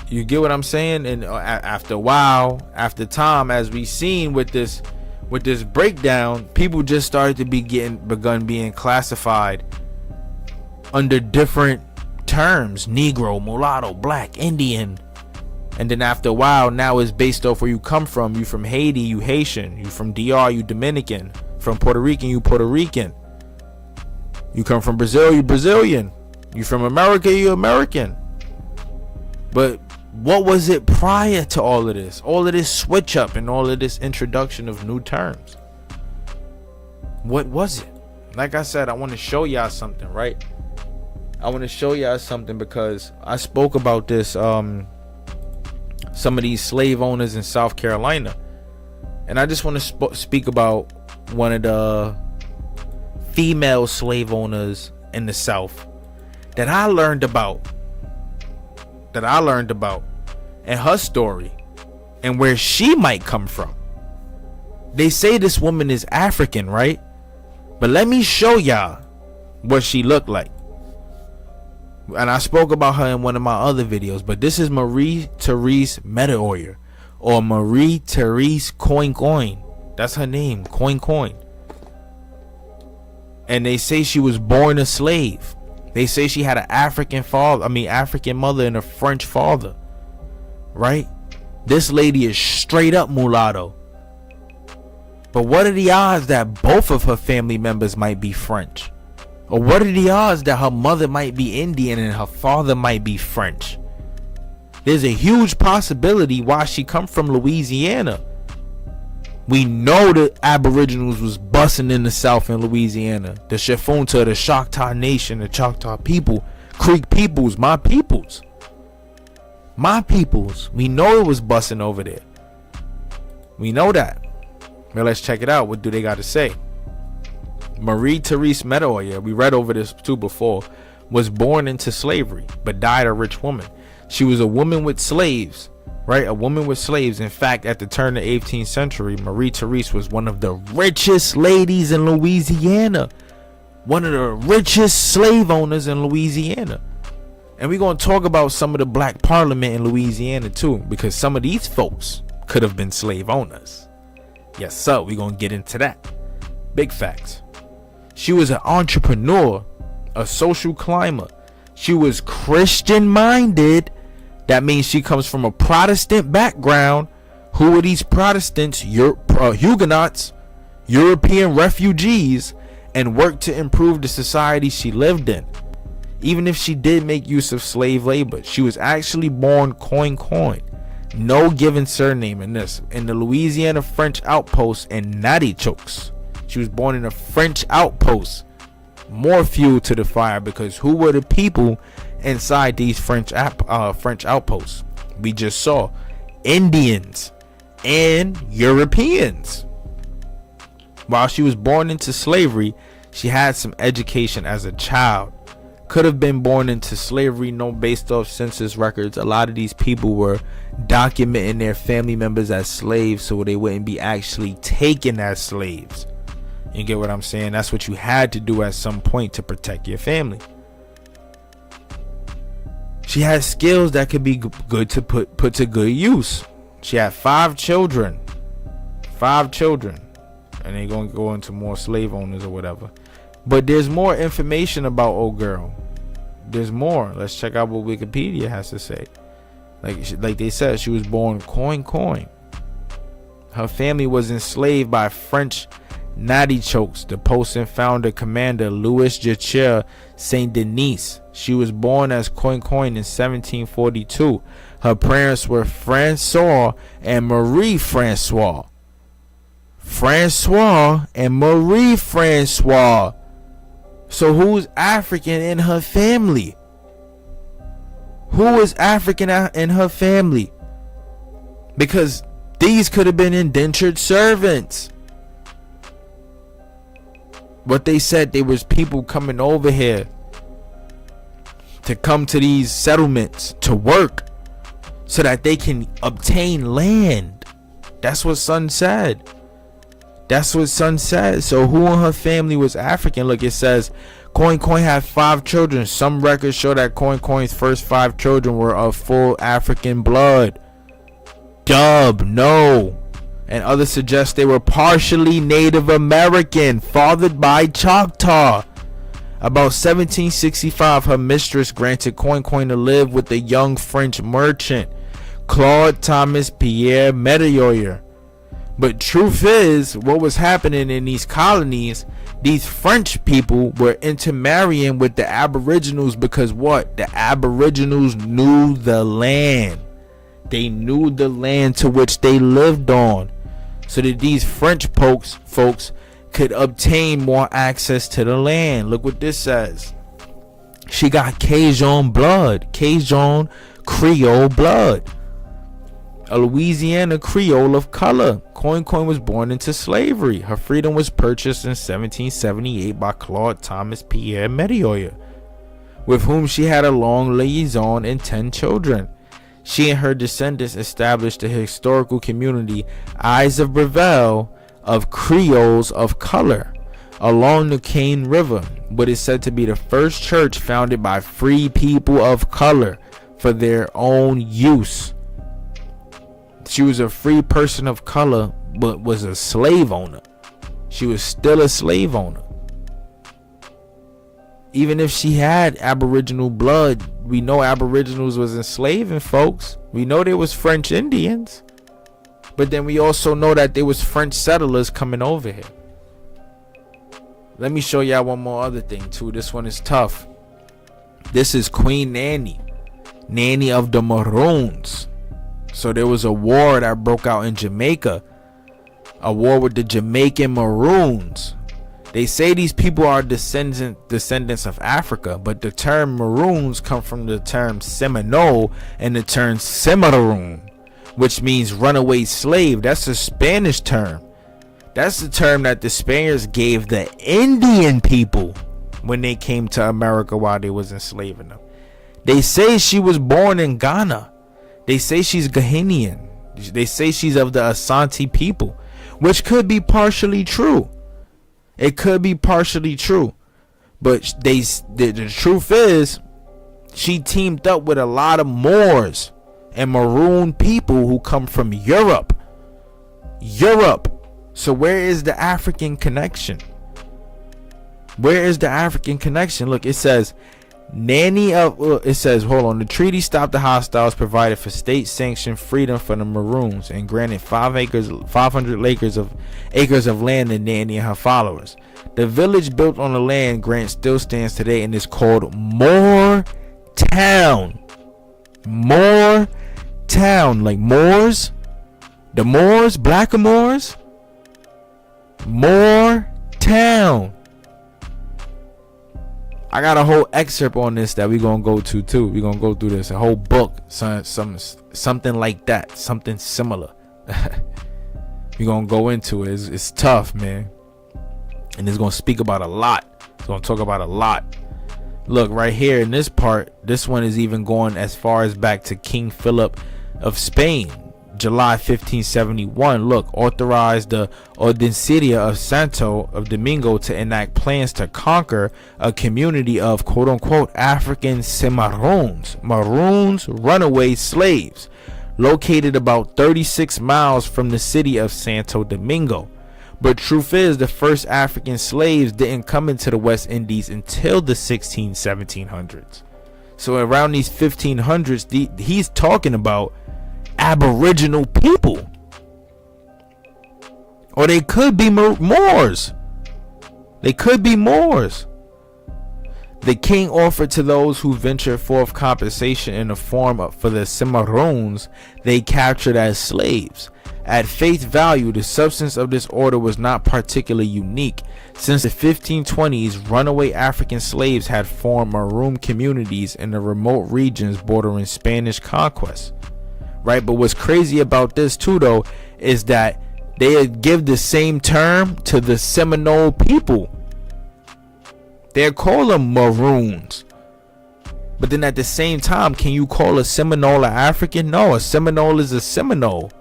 You get what I'm saying? And after a while, after time, as we seen with this breakdown, people just started to begun being classified under different terms: Negro, mulatto, black, Indian. And then after a while, now it's based off where you come from. You from Haiti, you Haitian. You from DR, you Dominican. From Puerto Rican, you Puerto Rican. You come from Brazil, you Brazilian. You from America, you American. But what was it prior to all of this? All of this switch up and all of this introduction of new terms. What was it? Like I said, I want to show y'all something, right? I want to show y'all something because I spoke about this, some of these slave owners in South Carolina. And I just want to speak about one of the female slave owners in the South that I learned about and her story and where she might come from. They say this woman is African, right? But let me show y'all what she looked like. And I spoke about her in one of my other videos, but this is Marie Therese Medeoyer, or Marie Therese Coin. That's her name, Coin. And they say she was born a slave. They say she had an African mother and a French father, right? This lady is straight up mulatto. But what are the odds that both of her family members might be French? Or what are the odds that her mother might be Indian and her father might be French? There's a huge possibility why she come from Louisiana. We know the Aboriginals was busting in the South in Louisiana. The Chefonta, the Choctaw Nation, the Choctaw people, Creek peoples, my peoples. We know it was busting over there. We know that. Well, let's check it out. What do they got to say? Marie Therese Medeoyer, we read over this too before, was born into slavery but died a rich woman. She was a woman with slaves, right? A woman with slaves. In fact, at the turn of the 18th century, Marie Therese was one of the richest ladies in Louisiana. One of the richest slave owners in Louisiana. And we're going to talk about some of the black parliament in Louisiana too, because some of these folks could have been slave owners. Yes, sir. We're going to get into that. Big facts. She was an entrepreneur, a social climber. She was Christian minded. That means she comes from a Protestant background. Who are these Protestants? Huguenots, European refugees, and worked to improve the society she lived in. Even if she did make use of slave labor, she was actually born Coin. No given surname in this. In the Louisiana French outpost in Nattychokes. She was born in a French outpost. More fuel to the fire, because who were the people inside these French outposts? We just saw Indians and Europeans. While she was born into slavery, she had some education as a child. Could have been born into slavery, no, based off census records. A lot of these people were documenting their family members as slaves so they wouldn't be actually taken as slaves. You get what I'm saying? That's what you had to do at some point to protect your family. She had skills that could be good to put to good use. She had 5 children. And they're going to go into more slave owners or whatever. But there's more information about old girl. There's more. Let's check out what Wikipedia has to say. Like they said, she was born Coin. Her family was enslaved by French Nadichokes, the post and founder commander Louis Jachir Saint Denis. She was born as Coin Coin in 1742. Her parents were Francois and Marie Francois. Francois and Marie Francois. So who's African in her family? Who is African in her family? Because these could have been indentured servants. But they said there was people coming over here to come to these settlements to work so that they can obtain land. That's what Son said. That's what Son said. So who in her family was African? Look, it says Coin Coin had 5 children. Some records show that Coin Coin's first 5 children were of full African blood. Dub, no. And others suggest they were partially Native American, fathered by Choctaw. About 1765, her mistress granted Coin Coin to live with a young French merchant, Claude Thomas Pierre Medioyer. But truth is, what was happening in these colonies, these French people were intermarrying with the Aboriginals because what? The Aboriginals knew the land. They knew the land to which they lived on. So that these French folks could obtain more access to the land. Look what this says. She got Cajun blood. Cajun Creole blood. A Louisiana Creole of color. Coin Coin was born into slavery. Her freedom was purchased in 1778 by Claude Thomas Pierre Medioyer, with whom she had a long liaison and 10 children. She and her descendants established a historical community, Eyes of Brevel, of Creoles of color along the Cane River, what is said to be the first church founded by free people of color for their own use. She was a free person of color, but was a slave owner. She was still a slave owner. Even if she had Aboriginal blood, we know Aboriginals was enslaving folks. We know there was French Indians. But then we also know that there was French settlers coming over here. Let me show y'all one more other thing too. This one is tough. This is Queen Nanny. Nanny of the Maroons. So there was a war that broke out in Jamaica. A war with the Jamaican Maroons. They say these people are descendants of Africa, but the term Maroons come from the term Seminole and the term Cimarron, which means runaway slave. That's a Spanish term. That's the term that the Spaniards gave the Indian people when they came to America while they was enslaving them. They say she was born in Ghana. They say she's Ghanaian. They say she's of the Asante people, which could be partially true. It could be partially true, but the truth is, she teamed up with a lot of Moors and Maroon people who come from Europe. So where is the African connection? Where is the African connection? Look, it says the treaty stopped the hostiles, provided for state-sanctioned freedom for the Maroons, and granted 500 acres of land to Nanny and her followers. The village built on the land grant still stands today and is called Moore Town. Moore Town, like Moors, the Moors, Blackamoors. Moore Town. I got a whole excerpt on this that we're gonna go to too. We're gonna go through this, a whole book, something like that, something similar. We're gonna go into it. It's tough, man, and it's gonna speak about a lot. It's gonna talk about a lot. Look right here in this part. This one is even going as far as back to King Philip of Spain, July 1571. Look, authorized the Audiencia of Santo of Domingo to enact plans to conquer a community of quote-unquote African Cimarrones, Maroons, runaway slaves, located about 36 miles from the city of Santo Domingo. But truth is, the first African slaves didn't come into the West Indies until the 1700s. So around these 1500s, he's talking about Aboriginal people. Or they could be Moors. They could be Moors. The king offered to those who ventured forth compensation in the form of for the cimarrones they captured as slaves. At face value, the substance of this order was not particularly unique. Since the 1520s, runaway African slaves had formed maroon communities in the remote regions bordering Spanish conquest. Right, but what's crazy about this too, though, is that they give the same term to the Seminole people. They're called them Maroons. But then at the same time, can you call a Seminole an African? No, a Seminole is a Seminole.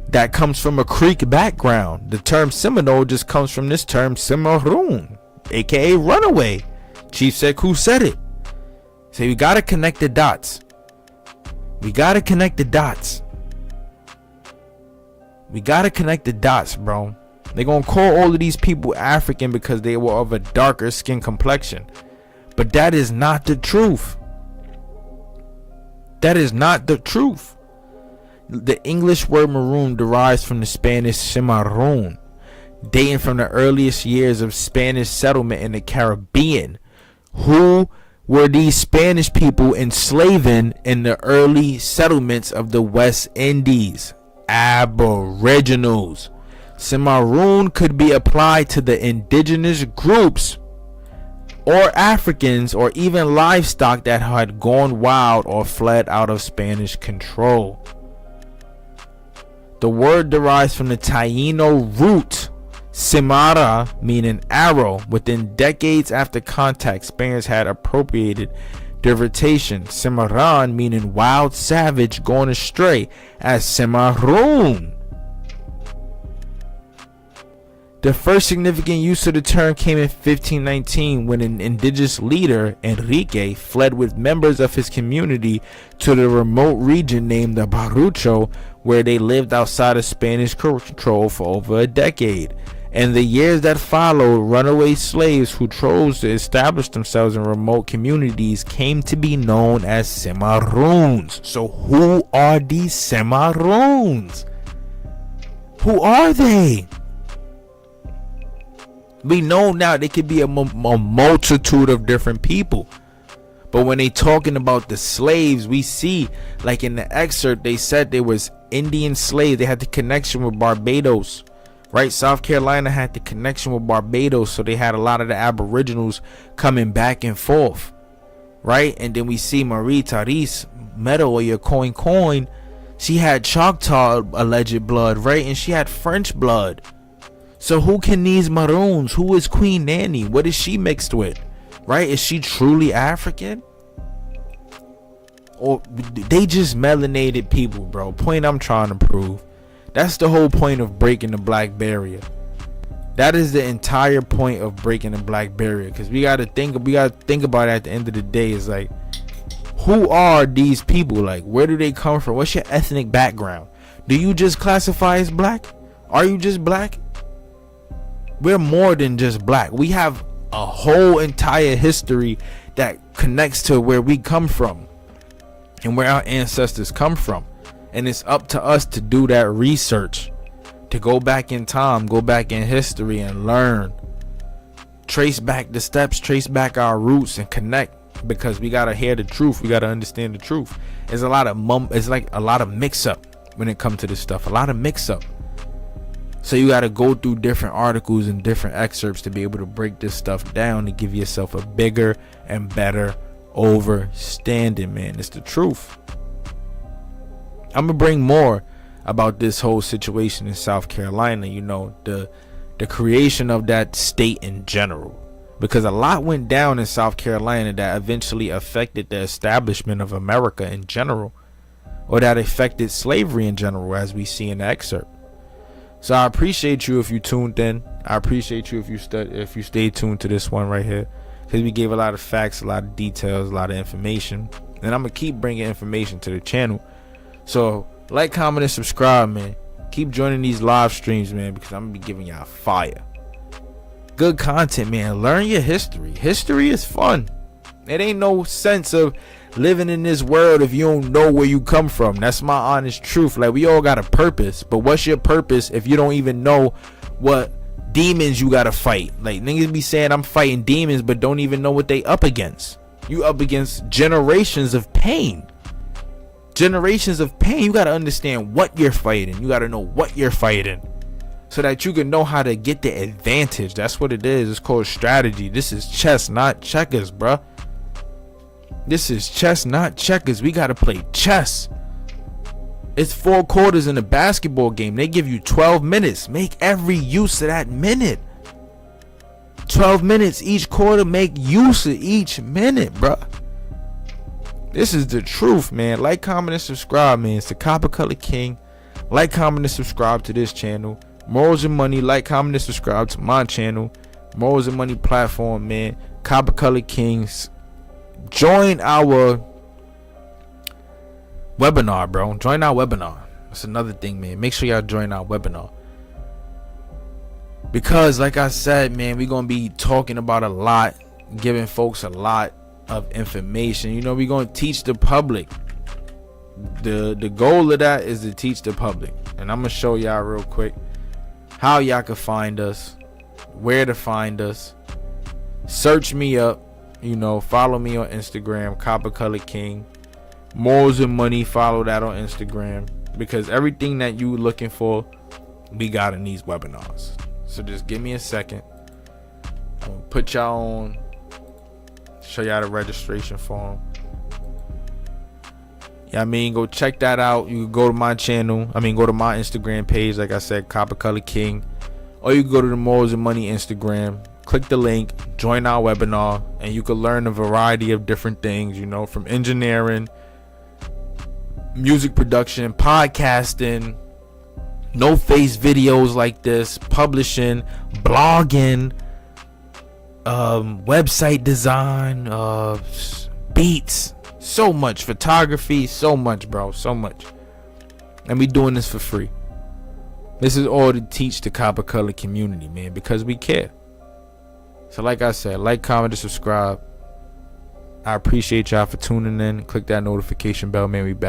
That comes from a Creek background. The term Seminole just comes from this term Cimarron, aka runaway. Chief Sekou said it. So we gotta connect the dots. We gotta connect the dots. We gotta connect the dots, bro. They're gonna call all of these people African because they were of a darker skin complexion. But that is not the truth. That is not the truth. The English word maroon derives from the Spanish cimarron, dating from the earliest years of Spanish settlement in the Caribbean. Who were these Spanish people enslaving in the early settlements of the West Indies? Aboriginals. Cimarron could be applied to the indigenous groups or Africans or even livestock that had gone wild or fled out of Spanish control. The word derives from the Taino root cimara, meaning arrow. Within decades after contact, Spaniards had appropriated divertation, cimarron, meaning wild savage gone astray, as cimarron. The first significant use of the term came in 1519 when an indigenous leader, Enrique, fled with members of his community to the remote region named the Barucho, where they lived outside of Spanish control for over a decade. In the years that followed, runaway slaves who chose to establish themselves in remote communities came to be known as cimarrones. So who are these cimarrones? Who are they? We know now they could be a multitude of different people. But when they talking about the slaves, we see, like in the excerpt, they said there was Indian slaves. They had the connection with Barbados, right? South Carolina had the connection with Barbados, so they had a lot of the Aboriginals coming back and forth, right? And then we see Marie Therese Meadow, Coin. She had Choctaw alleged blood, right? And she had French blood. So who can these Maroons? Who is Queen Nanny? What is she mixed with? Right? Is she truly African? Or they just melanated people, bro? Point I'm trying to prove. That's the whole point of breaking the black barrier. That is the entire point of breaking the black barrier. Because we gotta think about it at the end of the day. Is like, who are these people? Like, where do they come from? What's your ethnic background? Do you just classify as black? Are you just black? We're more than just black. We have a whole entire history that connects to where we come from and where our ancestors come from. And it's up to us to do that research, to go back in time, go back in history and learn, trace back the steps, trace back our roots and connect, because we got to hear the truth. We got to understand the truth. There's a lot of it's like a lot of mix up when it comes to this stuff, a lot of mix up. So you got to go through different articles and different excerpts to be able to break this stuff down to give yourself a bigger and better overstanding, man. It's the truth. I'm going to bring more about this whole situation in South Carolina, the creation of that state in general. Because a lot went down in South Carolina that eventually affected the establishment of America in general, or that affected slavery in general, as we see in the excerpt. So I appreciate you if you tuned in. I appreciate you if you stayed tuned to this one right here, because we gave a lot of facts, a lot of details, a lot of information, and I'm gonna keep bringing information to the channel. So like, comment, and subscribe, man. Keep joining these live streams, man, because I'm gonna be giving y'all fire, good content, man. Learn your history. History is fun. It ain't no sense of living in this world if you don't know where you come from. That's my honest truth. Like, we all got a purpose, but what's your purpose if you don't even know what demons you gotta fight? Like, niggas be saying I'm fighting demons, but don't even know what they up against. You up against generations of pain. Generations of pain. You gotta understand what you're fighting. You gotta know what you're fighting, so that you can know how to get the advantage. That's what it is. It's called strategy. This is chess, not checkers, bruh. This is chess, not checkers. We gotta play chess. It's 4 quarters in a basketball game. They give you 12 minutes. Make every use of that minute. 12 minutes each quarter. Make use of each minute, bruh. This is the truth, man. Like, comment, and subscribe, man. It's the Copper Color King. Like, comment, and subscribe to this channel. Morals and Money. Like, comment, and subscribe to my channel. Morals and Money platform, man. Copper Color Kings. Join our webinar, bro. Join our webinar. That's another thing, man. Make sure y'all join our webinar, because like I said, man, we're gonna be talking about a lot, giving folks a lot of information. You know, we're gonna teach the public. The goal of that is to teach the public, and I'm gonna show y'all real quick how y'all can find us, where to find us. Search me up. You know, follow me on Instagram, Copper Color King. Morals and Money, follow that on Instagram, because everything that you looking for, we got in these webinars. So just give me a second. I'm gonna put y'all on, show y'all the registration form. Yeah, I mean, go check that out. You can go to my channel. Go to my Instagram page, like I said, Copper Color King, or you can go to the Morals and Money Instagram. Click the link, join our webinar, and you can learn a variety of different things, you know, from engineering, music production, podcasting, no face videos like this, publishing, blogging, website design, beats, so much, photography, so much, bro, so much. And we doing this for free. This is all to teach the Copper Color community, man, because we care. So like I said, like, comment, and subscribe. I appreciate y'all for tuning in. Click that notification bell, man. We back.